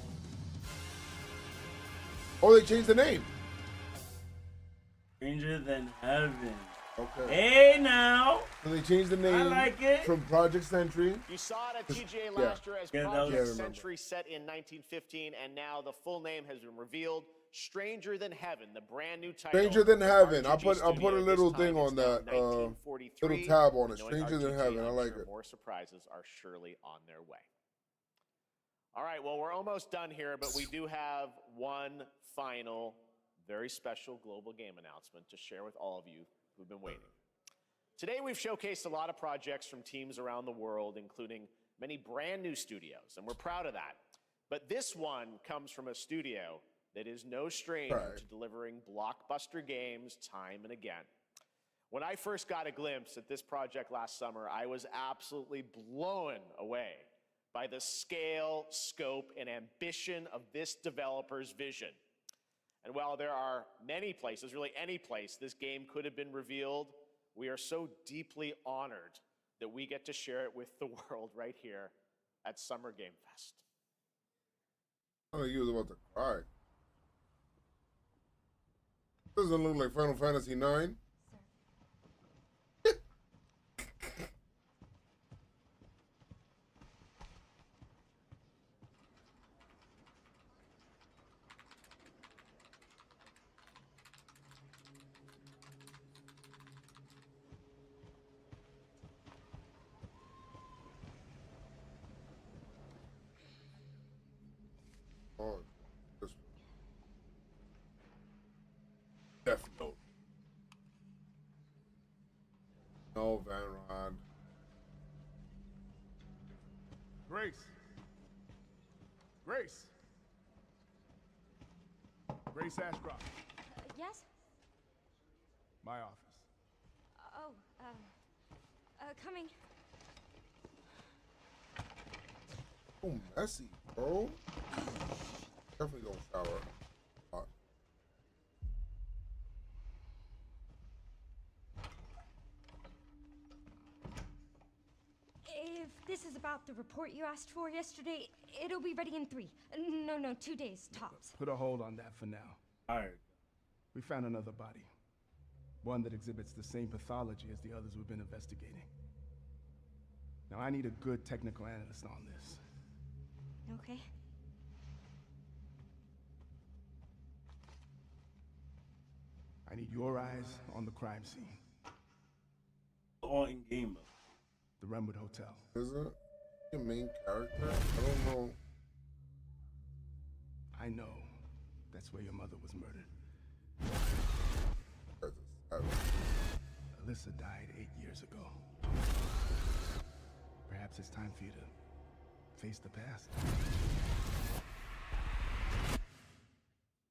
Oh, they changed the name. Stranger Than Heaven. Okay. Hey now. So they changed the name I like it. from Project Sentry. You saw it at TGA last year as Project Sentry set in 1915, and now the full name has been revealed. Stranger Than Heaven, the brand new title. Stranger Than Heaven. I'll put a Studio. little This time thing on it's now that. 1943, Little tab on it. knowing Stranger Than RGG, Heaven. I I'm like sure it. More surprises are surely on their way. All right, well, we're almost done here, but we do have one final, very special global game announcement to share with all of you who've been waiting. Today, we've showcased a lot of projects from teams around the world, including many brand new studios, and we're proud of that. But this one comes from a studio that is no stranger to delivering blockbuster games time and again. When I first got a glimpse at this project last summer, I was absolutely blown away by the scale, scope, and ambition of this developer's vision. And while there are many places, really any place, this game could have been revealed, we are so deeply honored that we get to share it with the world right here at Summer Game Fest. Oh, you was about to cry. Doesn't look like Final Fantasy IX. Oh, this Death Note. No, Van Rod. Grace. Grace. Grace Ashcroft. Yes? My office. Oh, coming. Oh, messy, bro. Definitely don't shower. Hot. If this is about the report you asked for yesterday, it'll be ready in 3. No, 2 days, tops. Put a hold on that for now. All right. We found another body. One that exhibits the same pathology as the others we've been investigating. Now, I need a good technical analyst on this. Okay. I need your eyes on the crime scene. All in game mode. The Renwood Hotel. Is it your main character? I don't know. I know. That's where your mother was murdered. Alyssa died 8 years ago. Perhaps it's time for you to face the past.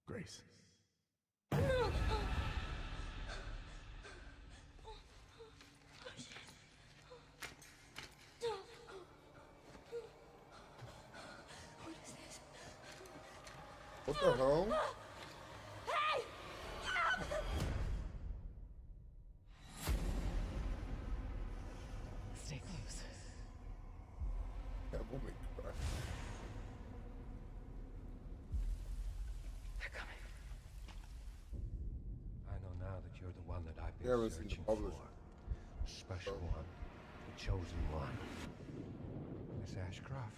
Grace. What the hell? Hey! Yeah, let's see the publisher. Special one, the chosen one. Miss Ashcroft.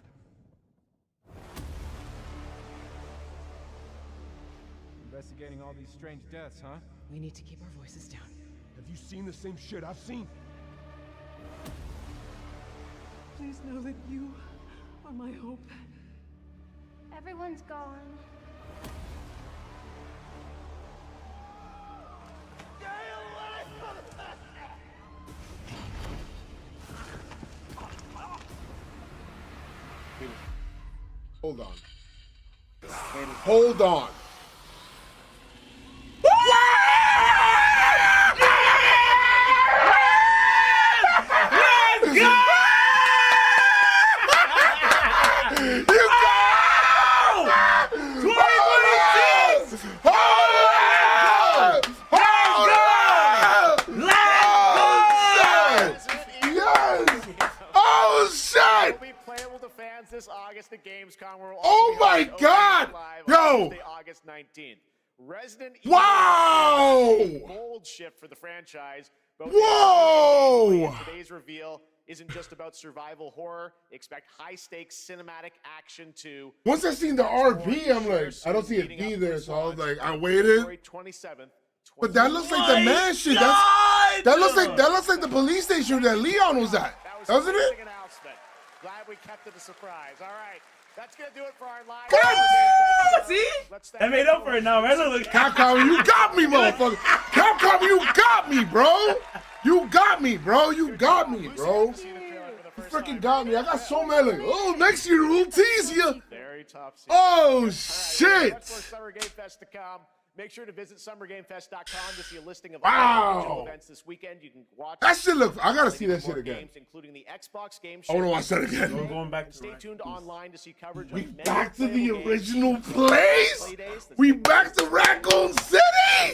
Investigating all these strange deaths, huh? We need to keep our voices down. Have you seen the same shit I've seen? Please know that you are my hope. Everyone's gone. Hold on. Hold on. Let's go! You go! 2026! Hold on! Hold on! Let's go! Yes! Oh shit! Will be playable to fans this August at Gamescom. Where we'll Oh also be my hosting God! live Yo! on Tuesday, August 19th. Resident Evil Wow! is a bold shift for the franchise. Both Whoa! Today's reveal isn't just about survival horror. Expect high-stakes cinematic action too. Once I seen the RP, I'm like, I don't see it be there, so I was like, I waited. 27th. But that looks like the mansion. That looks like the police station that Leon was at, doesn't it? Announcement. Glad we kept it a surprise. All right. That's going to do it for our live. See? I made up for it now, man. Look. Capcom, you got me, motherfucker. Capcom, you got me, bro. You got me, bro. You got me, bro. You freaking got me. I got so many. Like, oh, next year we'll tease you. Very tough. Oh, shit. Much more Summer Game Fest to come. Make sure to visit summergamefest.com to see a listing of Wow. digital events this weekend. You can watch. That shit look. I gotta see that shit again. Games, including the Xbox game. I wanna watch that again. We're going back to Stay tuned online to see coverage. We of many back to the playable original games. place. We back to Raccoon City.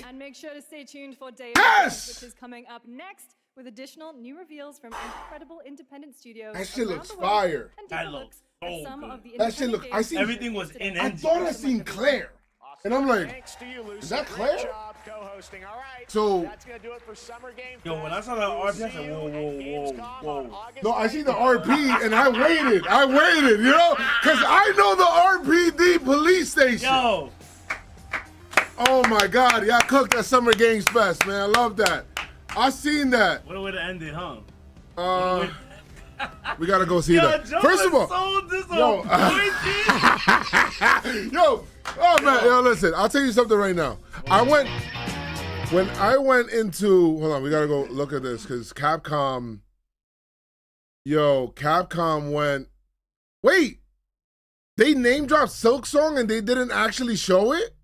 And make sure to stay tuned for Day of Yes! Release, which is coming up next with additional new reveals from incredible independent studios. That shit around looks the world, fire. And That take a look looks at so some good. of the That shit independent look. I games seen. Everything was in I engine. thought I seen Claire, and I'm like, Thanks to you, Lucy. is that Great Claire? job co-hosting. All right. So- That's gonna do it for Summer Game Yo, when I Fest. saw that We'll RP, I see said, you whoa, at whoa, Gamescom whoa, on whoa. August no, I see the 19th. RP, and I waited, you know, because I know the RPD police station. Yo, Oh my God, y'all cooked at Summer Games Fest, man. I love that. I seen that. what a way to end it, huh? We gotta go see Yo, that. Joe First of is all, so disappointed. yo, oh man, yo, listen. I'll tell you something right now. When I went into, hold on, we gotta go look at this because Capcom went. Wait, they name dropped Silk Song and they didn't actually show it.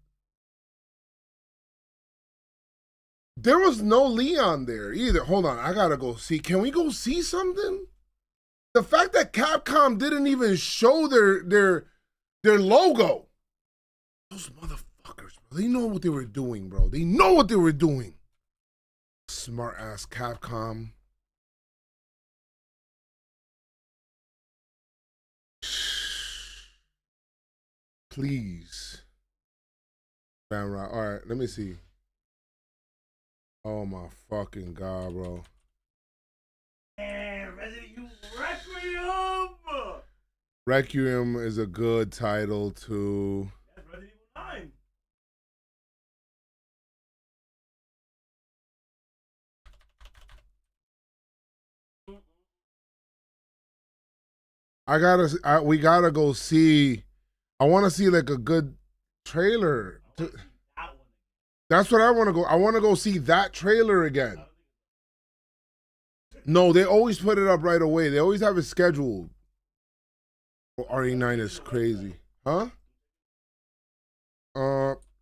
There was no Leon there either. Hold on, I gotta go see. Can we go see something? The fact that Capcom didn't even show their logo. Those motherfuckers, bro. They know what they were doing, bro. They know what they were doing. Smart ass Capcom. Please. All right, let me see. Oh my fucking God, bro. Man, Resident Evil Requiem. Requiem is a good title too. That's Resident Evil 9. We gotta go see. I want to see like a good trailer. That's what I want to go. I want to go see that trailer again. No, they always put it up right away. They always have it scheduled. Oh, RE9 is crazy, huh?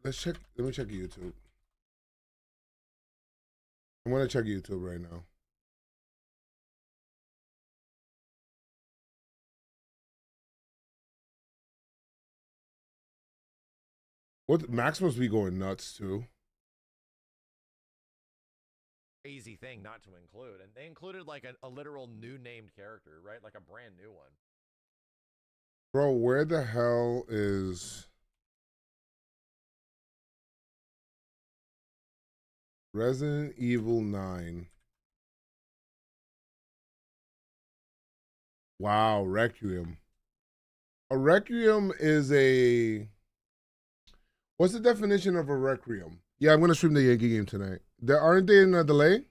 Let's check. Let me check YouTube. I'm gonna check YouTube right now. What Max must be going nuts too. Crazy thing not to include, and they included like a literal new named character, right? Like a brand new one. Bro, where the hell is Resident Evil 9. Wow, Requiem. A Requiem is a... What's the definition of a Requiem? Yeah, I'm going to stream the Yankee game tonight. Aren't they in a delay?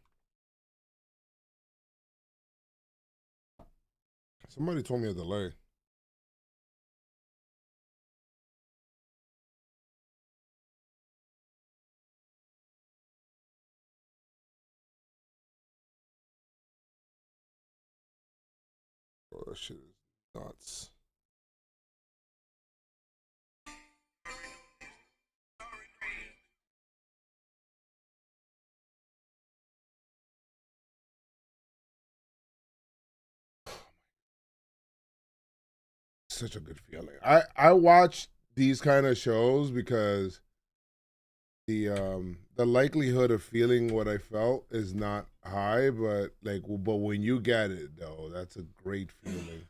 Somebody told me a delay. Oh, that shit is nuts. Such a good feeling. I watch these kind of shows because the likelihood of feeling what I felt is not high, but when you get it though, that's a great feeling.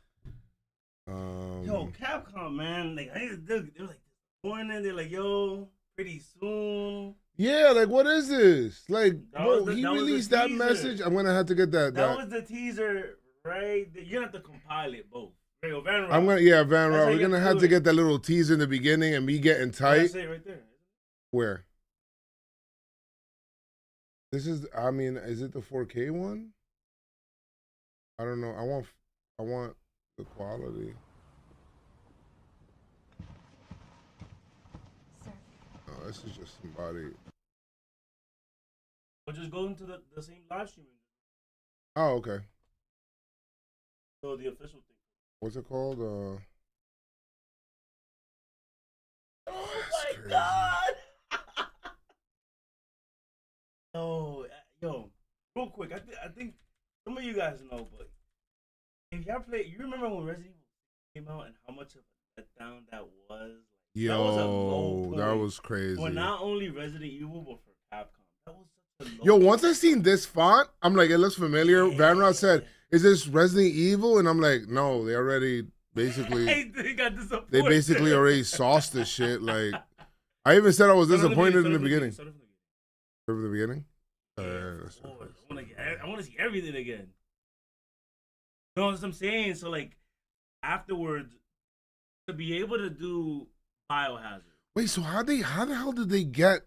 Yo, Capcom, man, like they're like disappointed. They're like, yo, pretty soon. Yeah, like what is this? Like, bro, he he released that message. I'm gonna have to get that. That was the teaser, right? You're gonna have to compile it both. Van I'm gonna Van Rock. We're gonna have to get that little teaser in the beginning and me getting tight. That's it right there. Where? This is. I mean, is it the 4K one? I don't know. I want the quality. Oh, this is just somebody. Or just go into the same live stream. Oh, okay. So the official thing. What's it called? Oh my god! Yo, real quick, I think some of you guys know, but if y'all play, you remember when Resident Evil came out and how much of a letdown that was? Yo, that was a low point. That was crazy. For not only Resident Evil, but for Capcom, that was such a low Yo, point. once I seen this font, I'm like, it looks familiar. Yeah. Van Rod said, "Is this Resident Evil?" And I'm like, "No, they already basically they basically already sauced this shit." Like, I even said I was disappointed in the beginning. From the beginning. I want to see everything again. You know what I'm saying? So like, afterwards, to be able to do Biohazard. Wait, so how the hell did they get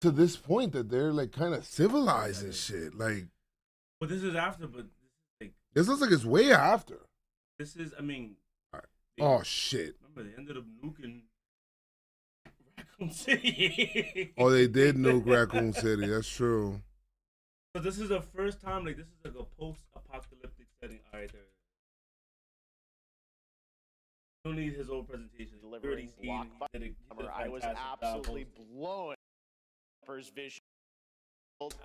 to this point that they're like kind of civilized and shit? Like, well, this is after, but this looks like it's way after. This is, I mean. Right. Oh shit! Remember, they ended up nuking Raccoon City. Oh, they did nuke Raccoon City. That's true. So this is the first time, like, this is like a post-apocalyptic setting. All right, there. You don't need his old presentation. Delivering I was absolutely blown for his vision.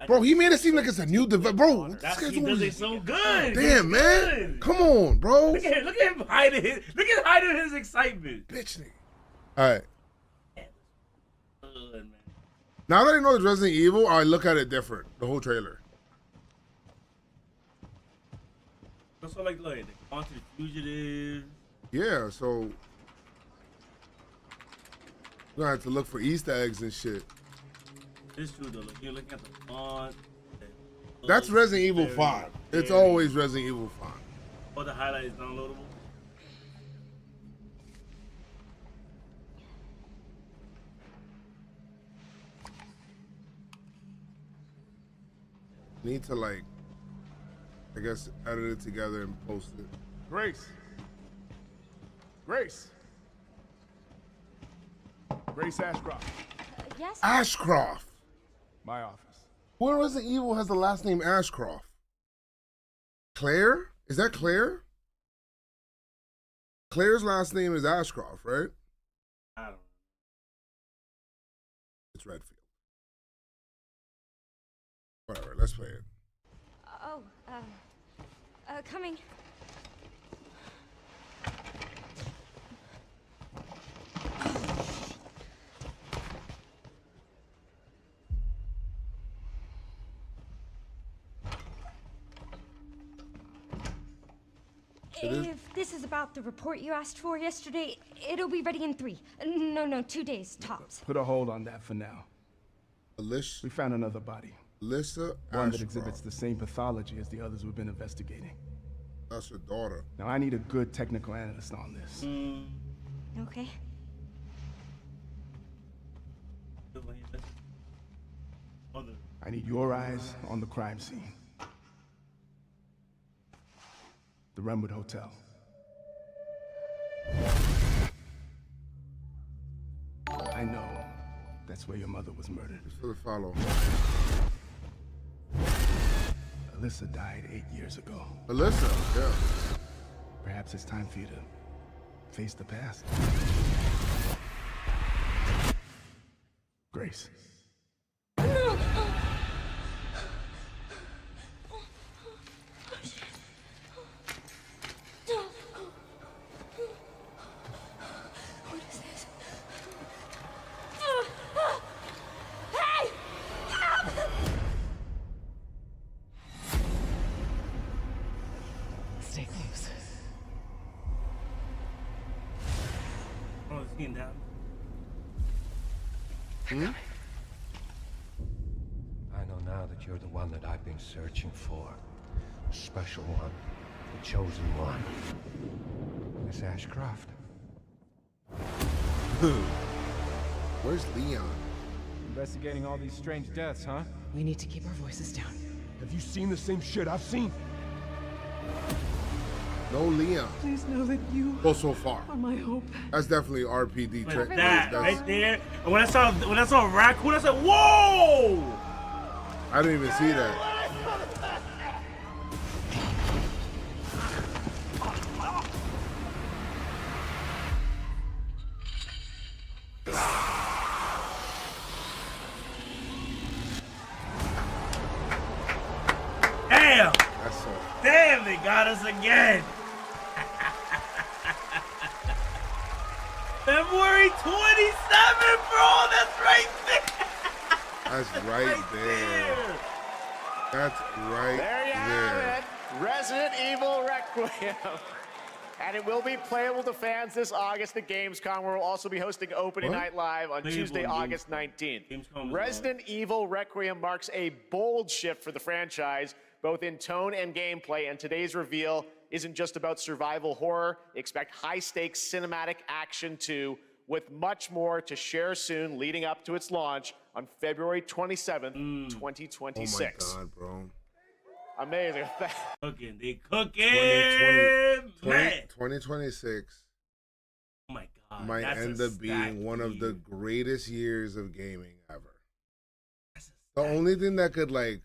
Bro, he made it seem like it's a new development. Bro, he does it so good. Damn, man. Good. Come on, bro. Look at him hiding his excitement. Bitch, nigga. All right. Now that I know it's Resident Evil, I look at it different. The whole trailer. Also, like the Haunted Fugitive. Yeah, so we're gonna have to look for Easter eggs and shit. It's true though. Like, you're looking at the font. That's Resident Evil font. It's always Resident Evil font. Oh, the highlight is downloadable. Need to like, I guess, edit it together and post it. Grace. Grace Ashcroft. Yes? Ashcroft. My office. Who in Resident Evil has the last name Ashcroft? Claire? Is that Claire? Claire's last name is Ashcroft, right? I don't know. It's Redfield. Whatever, let's play it. Oh, coming. If this is about the report you asked for yesterday, it'll be ready in 3. No, 2 days, tops. Put a hold on that for now. A Alyssa. We found another body. Alyssa One that Ashcroft. exhibits the same pathology as the others we've been investigating. That's her daughter. Now I need a good technical analyst on this. Okay. I need your eyes on the crime scene. The Renwood Hotel. I know that's where your mother was murdered. Just for the follow. Alyssa died 8 years ago. Alyssa, yeah. Perhaps it's time for you to face the past. Grace. What is this? Hey! Stay close. Oh, it's getting down. I know now that you're the one that I've been searching for. The special one. The chosen one. Miss Ashcroft. Where's Leon? Investigating all these strange deaths, huh? We need to keep our voices down. Have you seen the same shit I've seen? No Leon. Please know that you Go so far. are my hope. That's definitely RPD. Like that right there. And when I saw a raccoon, I said, "Whoa!" I didn't even see that. Damn! That's so. Damn! They got us again. February 27th, bro. That's right there. That's right there. That's right There you have it. Resident Evil Requiem. And it will be playable to fans this August at Gamescom, where we'll also be hosting Opening What? Night Live on Playable Tuesday, in August Gamescom. 19th. Gamescom is Resident Evil Requiem marks a bold shift for the franchise, both in tone and gameplay, and today's reveal isn't just about survival horror. Expect high-stakes cinematic action too, with much more to share soon leading up to its launch on February 27th, 2026. Oh my God, bro. Amazing. Cooking. They cooking. 2026 Oh my God. might that's end a up being stacked one of the year. greatest years of gaming ever. That's a The stacked only thing that could, like,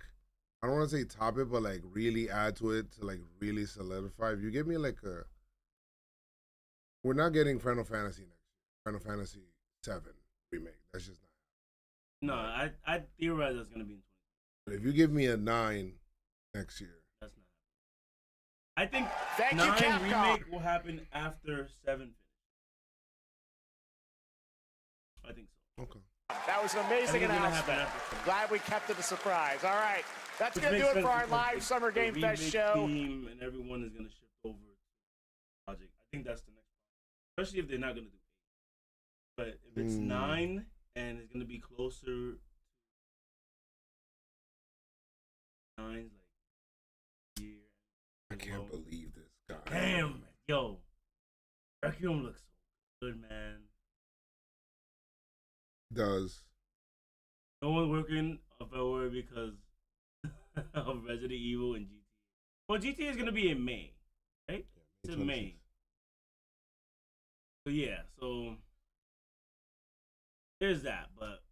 I don't want to say top it, but like really add to it to like really solidify. If you give me like a, we're not getting Final Fantasy next year. Final Fantasy 7 remake. That's just not. No, I theorize that's gonna be in 20. But if you give me a 9 next year, That's not. I think Thank you, 9 Capcom. remake will happen after 7. I think so. okay. That was an I amazing think it's gonna happen announcement. after 7. Glad we kept it a surprise. All right. That's Which going to do makes it for sense our because live it's Summer the Game Fest remake show. Team and everyone is gonna shift over to the project. I think that's the next part. Especially if they're not gonna do 8. But if it's 9 and it's gonna be closer 9's like year. I can't believe this guy. Damn, yo. Requiem looks so good, man. Does. No one's working on February because of Resident Evil and GTA. Well, GTA is gonna be in May, right? It's in May. So yeah, so there's that, but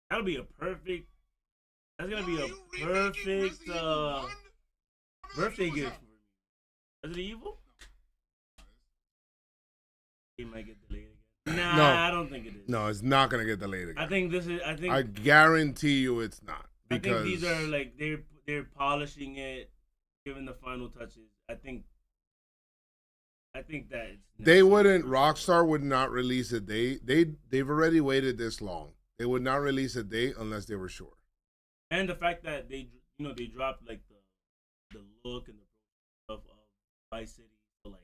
that'll be a perfect. That's gonna be a perfect birthday gift for me. Resident Evil? It might get delayed again. Nah, No. I don't think it is. No, it's not gonna get delayed again. I think this is. I think. I guarantee you, it's not. I Because think these are like they're polishing it, giving the final touches. I think that it's they wouldn't. Rockstar would not release a date. They've already waited this long. They would not release a date unless they were sure. and the fact that they dropped like the look and the stuff of Vice City. So like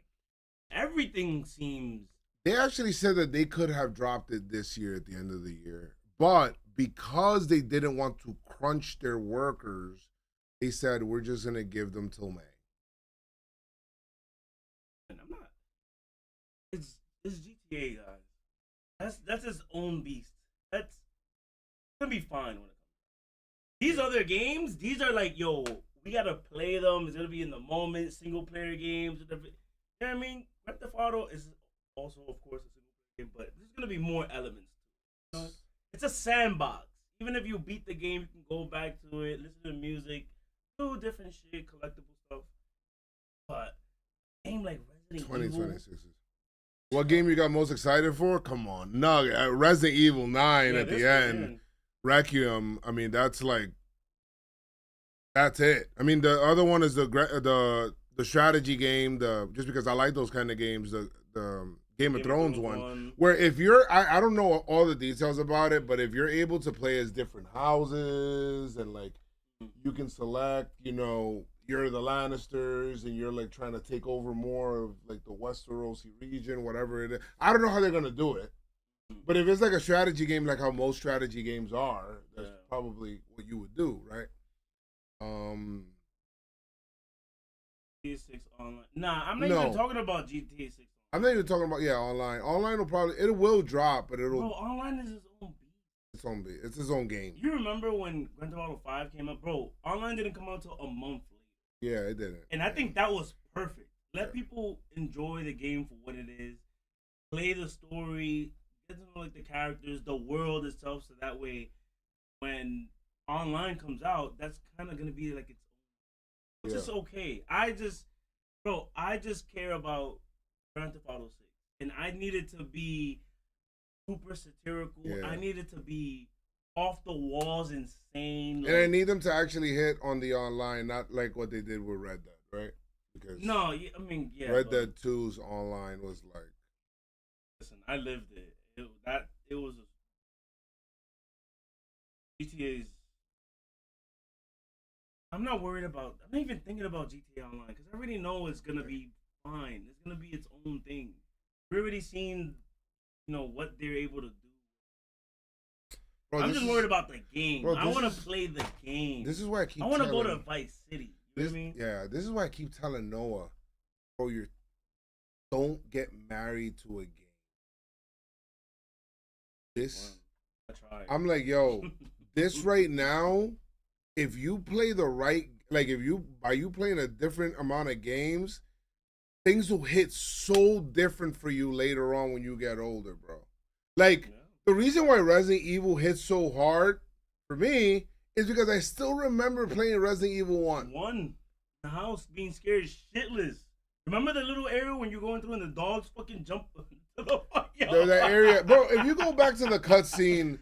everything seems. They actually said that they could have dropped it this year at the end of the year, But because they didn't want to crunch their workers, they said, we're just going to give them till May. And I'm not. It's GTA, guys. That's its own beast. That's gonna be fine when it comes. These other games, these are like, yo, we gotta play them. It's gonna be in the moment, single player games. You know what I mean? Grand Theft Auto is also, of course, a single player game, but there's gonna be more elements. You know? It's a sandbox. Even if you beat the game, you can go back to it, listen to music, do different shit, collectible stuff. But a game like Resident Evil. 2026. What game you got most excited for? Come on. No, Resident Evil 9 at the end. Requiem. I mean, that's it. I mean, the other one is the strategy game, just because I like those kind of games, the Game of Thrones one. Where if you're, I don't know all the details about it, but if you're able to play as different houses and like you can select, you know, you're the Lannisters and you're like trying to take over more of like the Westeros region, whatever it is. I don't know how they're gonna do it, but if it's like a strategy game, like how most strategy games are, that's probably what you would do, right? GTA 6 online. Nah, I'm not even talking about GTA 6. I'm not even talking about online. Online will drop, but it'll. Bro, online is its own beat. It's its own game. You remember when Grand Theft Auto 5 came up, bro? Online didn't come out until a month later. Yeah, it didn't. And I think that was perfect. Let people enjoy the game for what it is. Play the story, get to know like the characters, the world itself, so that way when online comes out, that's kind of gonna be like its own. It's just okay. I just care about Grand Theft Auto 6. And I need it to be super satirical. Yeah. I need it to be off the walls, insane. And I need them to actually hit on the online, not like what they did with Red Dead, right? Because Red Dead 2's online was like. Listen, I lived it. It was GTA's. I'm not even thinking about GTA Online because I already know it's gonna be fine. It's gonna be its own thing. We've already seen, you know, what they're able to do. Bro, I'm just worried about the game. Bro, I want to play the game. This is why I want to go to Vice City. You know what I mean? Yeah, this is why I keep telling Noah, bro, don't get married to a game. I'm like, yo, this right now, if you play the right, like by you playing a different amount of games, things will hit so different for you later on when you get older, bro. Like, the reason why Resident Evil hits so hard for me is because I still remember playing Resident Evil 1. The house being scared shitless. Remember the little area when you're going through and the dogs fucking jump to the fucking that area, bro. If you go back to the cutscene,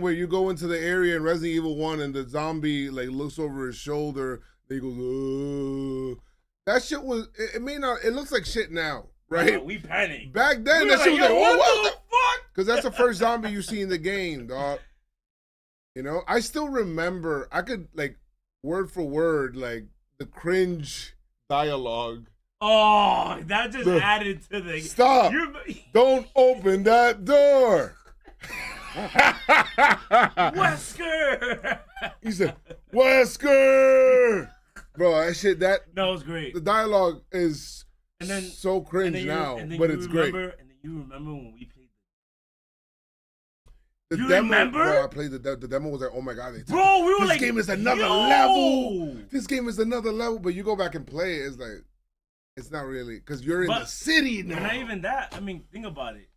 where you go into the area in Resident Evil 1 and the zombie like looks over his shoulder, then he goes, ugh. That shit was. It may not. It looks like shit now, right? We panicked. Back then, that shit was like, what the fuck? Because that's the first zombie you see in the game, dog. You know, I still remember. I could like word for word, like the cringe dialogue. Oh, that just added to the. Stop! Don't open that door. Wesker. He said, Wesker. Bro, that was great. The dialogue is so cringe now, but it's great. And then you remember when we played the you demo? Remember? Bro, I played the demo. Was like, oh my god, bro, we were this like, game is another level. This game is another level. But you go back and play it, it's like, it's not really because you're in the city now. And not even that. I mean, think about it.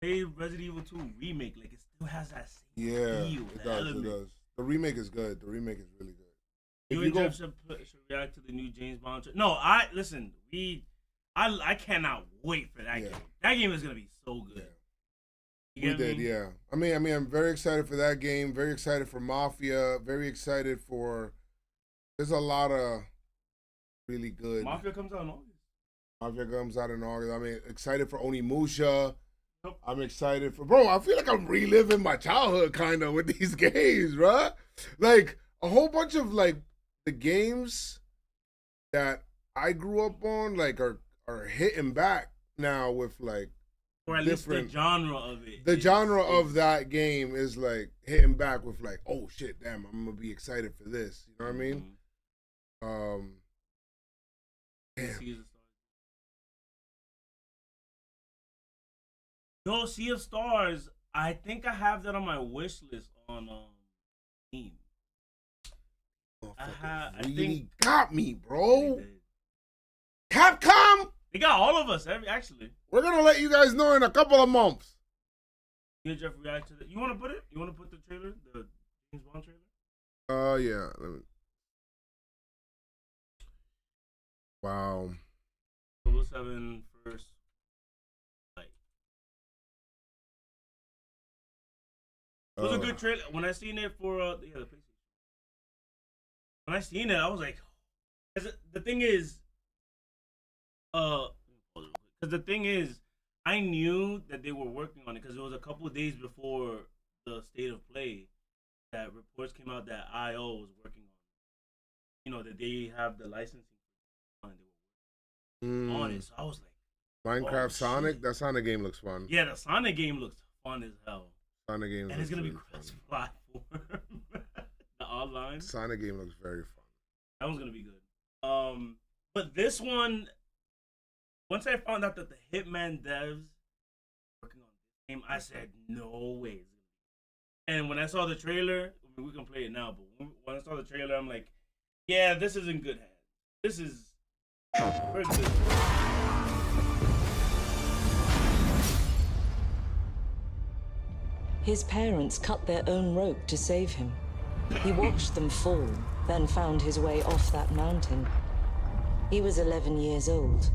Play Resident Evil 2 remake, like it still has that same feel. It does. It does. The remake is good. The remake is really good. You and Jeff should react to the new James Bond. No, listen. I cannot wait for that game. That game is gonna be so good. We did, yeah. I mean, I'm very excited for that game. Very excited for Mafia. Very excited for. There's a lot of really good. Mafia comes out in August. I mean, excited for Onimusha. I'm excited for. Bro, I feel like I'm reliving my childhood kind of with these games, bro. Like a whole bunch of like. The games that I grew up on like are hitting back now with like or at least the genre of it. The genre of that game is like hitting back with like, oh shit, damn, I'm gonna be excited for this. You know what I mean? Damn. No, Sea of Stars. I think I have that on my wish list on Steam. I think got me, bro. Capcom. They got all of us. Actually, we're gonna let you guys know in a couple of months. You and Jeff react to that. You want to put it? You want to put the trailer, the James Bond trailer? Yeah. Let me... Wow. 007 first. It was a good trailer. When I seen it for the PlayStation. When I seen it, I was like, the thing is, I knew that they were working on it because it was a couple of days before the state of play that reports came out that IO was working on it. You know, that they have the licensing on it. So I was like, Minecraft Sonic? Shit. That Sonic game looks fun. Yeah, the Sonic game looks fun as hell. Sonic game and it's gonna be cross-platform. The online Sonic game looks very fun. That one's gonna be good. But this one, once I found out that the Hitman devs working on this game, I said no way. And when I saw the trailer, I mean, we can play it now. But when I saw the trailer, I'm like, yeah, this is in good hands. This is very good. His parents cut their own rope to save him. He watched them fall, then found his way off that mountain. He was 11 years old.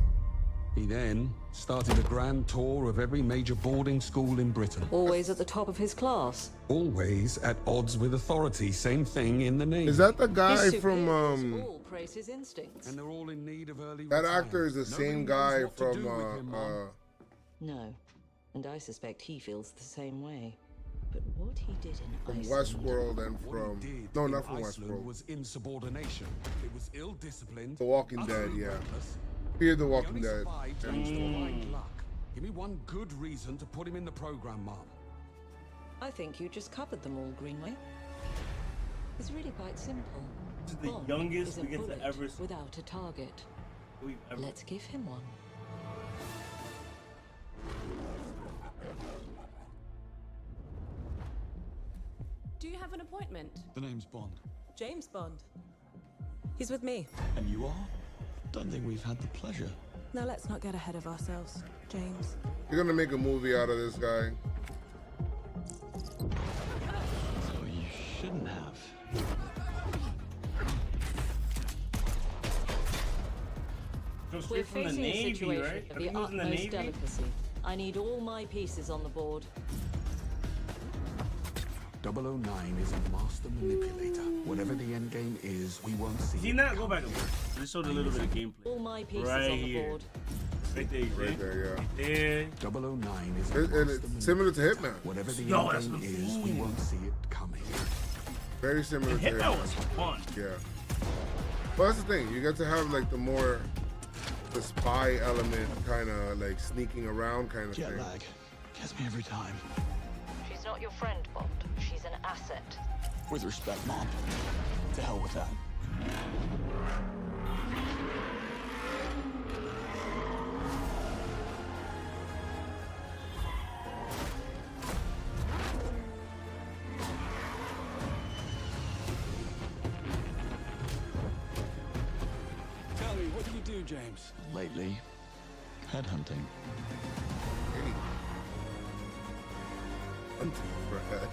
He then started a grand tour of every major boarding school in Britain. Always at the top of his class. Always at odds with authority. Same thing in the name. Is that the guy from all praise his instincts. And they're all in need of early that actor is the same guy from No. And I suspect he feels the same way. But what he did in from Westworld and from no, not from Westworld. Was insubordination. It was ill-disciplined. The Walking Dead, yeah. Fear the Walking Dead. Give me one good reason to put him in the program, Mom. I think you just covered them all, Greenway. It's really quite simple. This is the youngest we get to ever see. Without a target. Let's give him one. Do you have an appointment? The name's Bond. James Bond. He's with me. And you are? Don't think we've had the pleasure. Now let's not get ahead of ourselves, James. You're gonna make a movie out of this guy. So you shouldn't have. We're facing a situation of the utmost delicacy. I need all my pieces on the board. 009 is a master manipulator. Whatever the end game is, we won't see. See that? Go back a bit. Just showed a little bit of gameplay. All my pieces right on the here. board. Right there, right there, yeah. There. 009 is and it's similar to Hitman. Whatever the end game is, we won't see it coming. Very similar to Hitman was fun. Yeah. But that's the thing. You get to have like the spy element, kind of like sneaking around kind of Jet thing. lag gets me every time. She's not your friend, Bond. She's an asset. With respect, Mom. To hell with that. Tell me, what do you do, James? Lately, headhunting. Brad.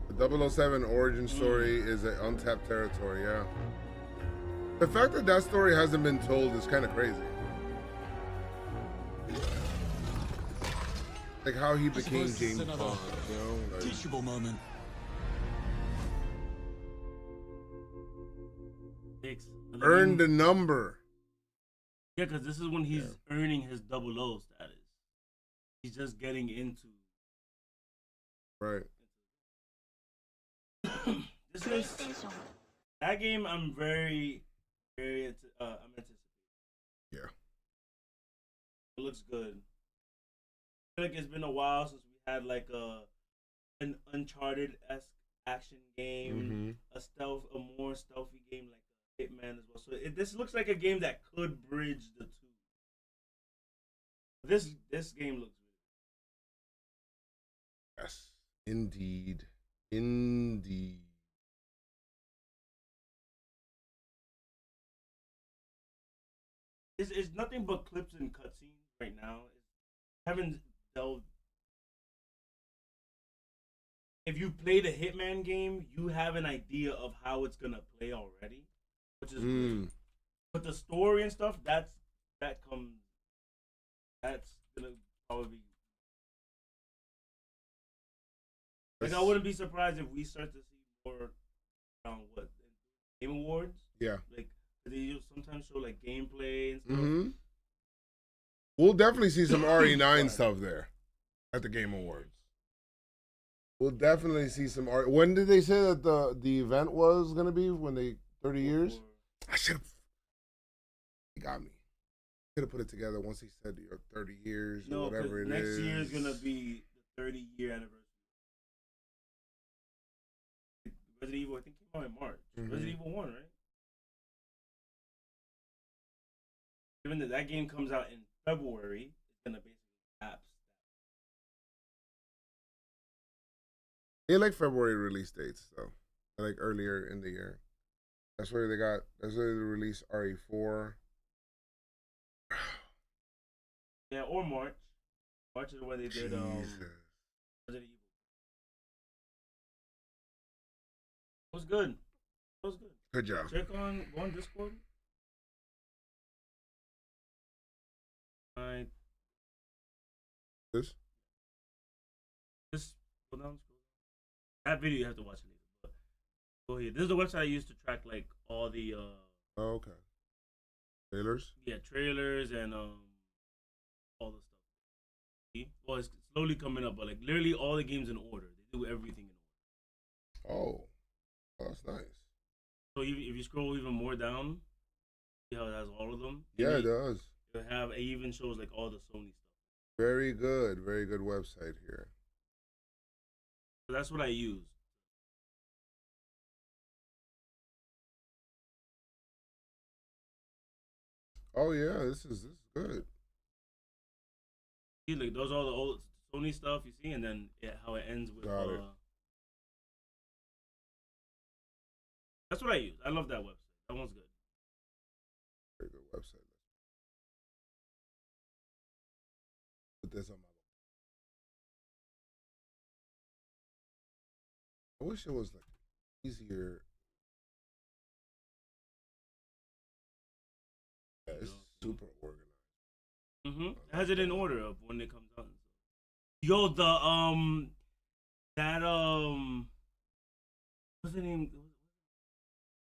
The 007 origin story is an untapped territory, yeah. The fact that that story hasn't been told is kind of crazy. Like how he became James Bond, you know? Like, teachable moment. Earn the number. Yeah, because this is when he's earning his 00 status. He's just getting into. Right. This is that game. I'm very I'm anticipating. Yeah. It looks good. I feel like it's been a while since we had like an Uncharted-esque action game, a more stealthy game like Hitman as well. So this looks like a game that could bridge the two. This game looks good. Yes, indeed, indeed. It's nothing but clips and cutscenes right now. Haven't delved. If you play the Hitman game, you have an idea of how it's gonna play already, which is good. But the story and stuff, that's gonna probably be. Like I wouldn't be surprised if we start to see more around what Game Awards. Yeah. Like they sometimes show like gameplay and stuff. We'll definitely see some RE9 stuff there at the Game Awards. We'll definitely see some art. When did they say that the event was gonna be? When they 30 years? I should have. He got me. Could have put it together once he said 30 years or whatever it next is. Next year is gonna be the 30-year anniversary. Resident Evil, I think, came out in March. Resident Evil 1, right? Given that that game comes out in February, it's gonna basically lapse. They like February release dates, though. They like earlier in the year. That's where they released RE4. Yeah, or March. March is when they did Resident Evil. It was good. It was good. Good job. Check on Discord. Alright. This Go down. That video you have to watch later. But go here. This is the website I use to track like all the Oh, okay. Trailers? Yeah, trailers and all the stuff. See? Well, it's slowly coming up, but like literally all the games in order. They do everything in order. Oh, that's nice. So if you scroll even more down, see how it has all of them? Yeah, it does. It even shows like all the Sony stuff. Very good website here. So that's what I use. Oh yeah, this is good. See, like those are all the old Sony stuff you see, and then how it ends with. Got it. That's what I use. I love that website. That one's good. Very good website. Put this on my. I wish it was like easier. Yeah, it's super organized. It has it in order of when it comes out. Yo, the what's the name?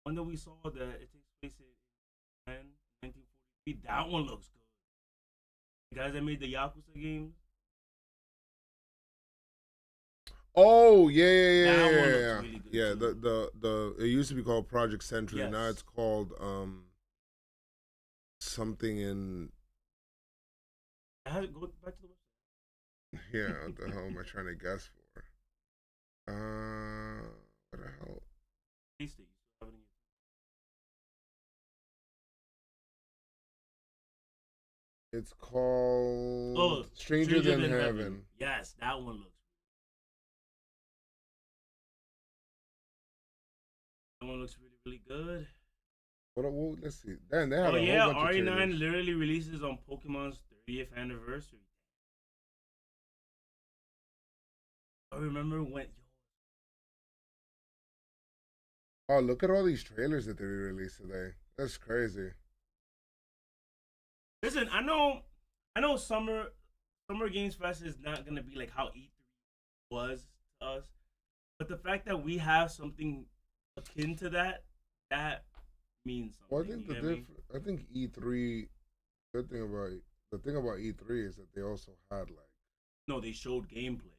One that we saw that it takes place in 1943. That one looks good. The guys that made the Yakuza games. Oh yeah. That one looks really good Yeah, too. the it used to be called Project Sentry. Yes. Now it's called something in. I had to go back to the website. Yeah, what the hell am I trying to guess for? What the hell? Taste it. You still have it in your- It's called Oh, Stranger Than Heaven. Yes, that one looks. That one looks really, really good. Well, let's see. Damn, they have Oh a yeah, whole bunch of RE9 trailers. literally releases on Pokemon's 30th anniversary. I remember when. Oh, look at all these trailers that they released today. That's crazy. Listen, I know Summer Games Fest is not gonna be like how E3 was to us, but the fact that we have something akin to that means something. Well, I think you get me? I think E3. The thing about E3 is that they also had like. No, they showed gameplay.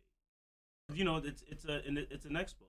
You know, it's an expo.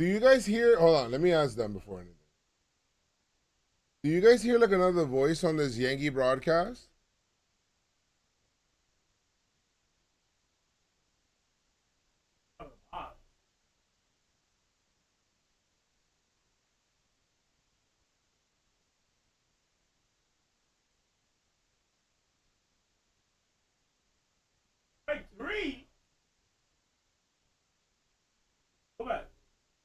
Do you guys hear? Hold on, let me ask them before anything. Do you guys hear like another voice on this Yankee broadcast?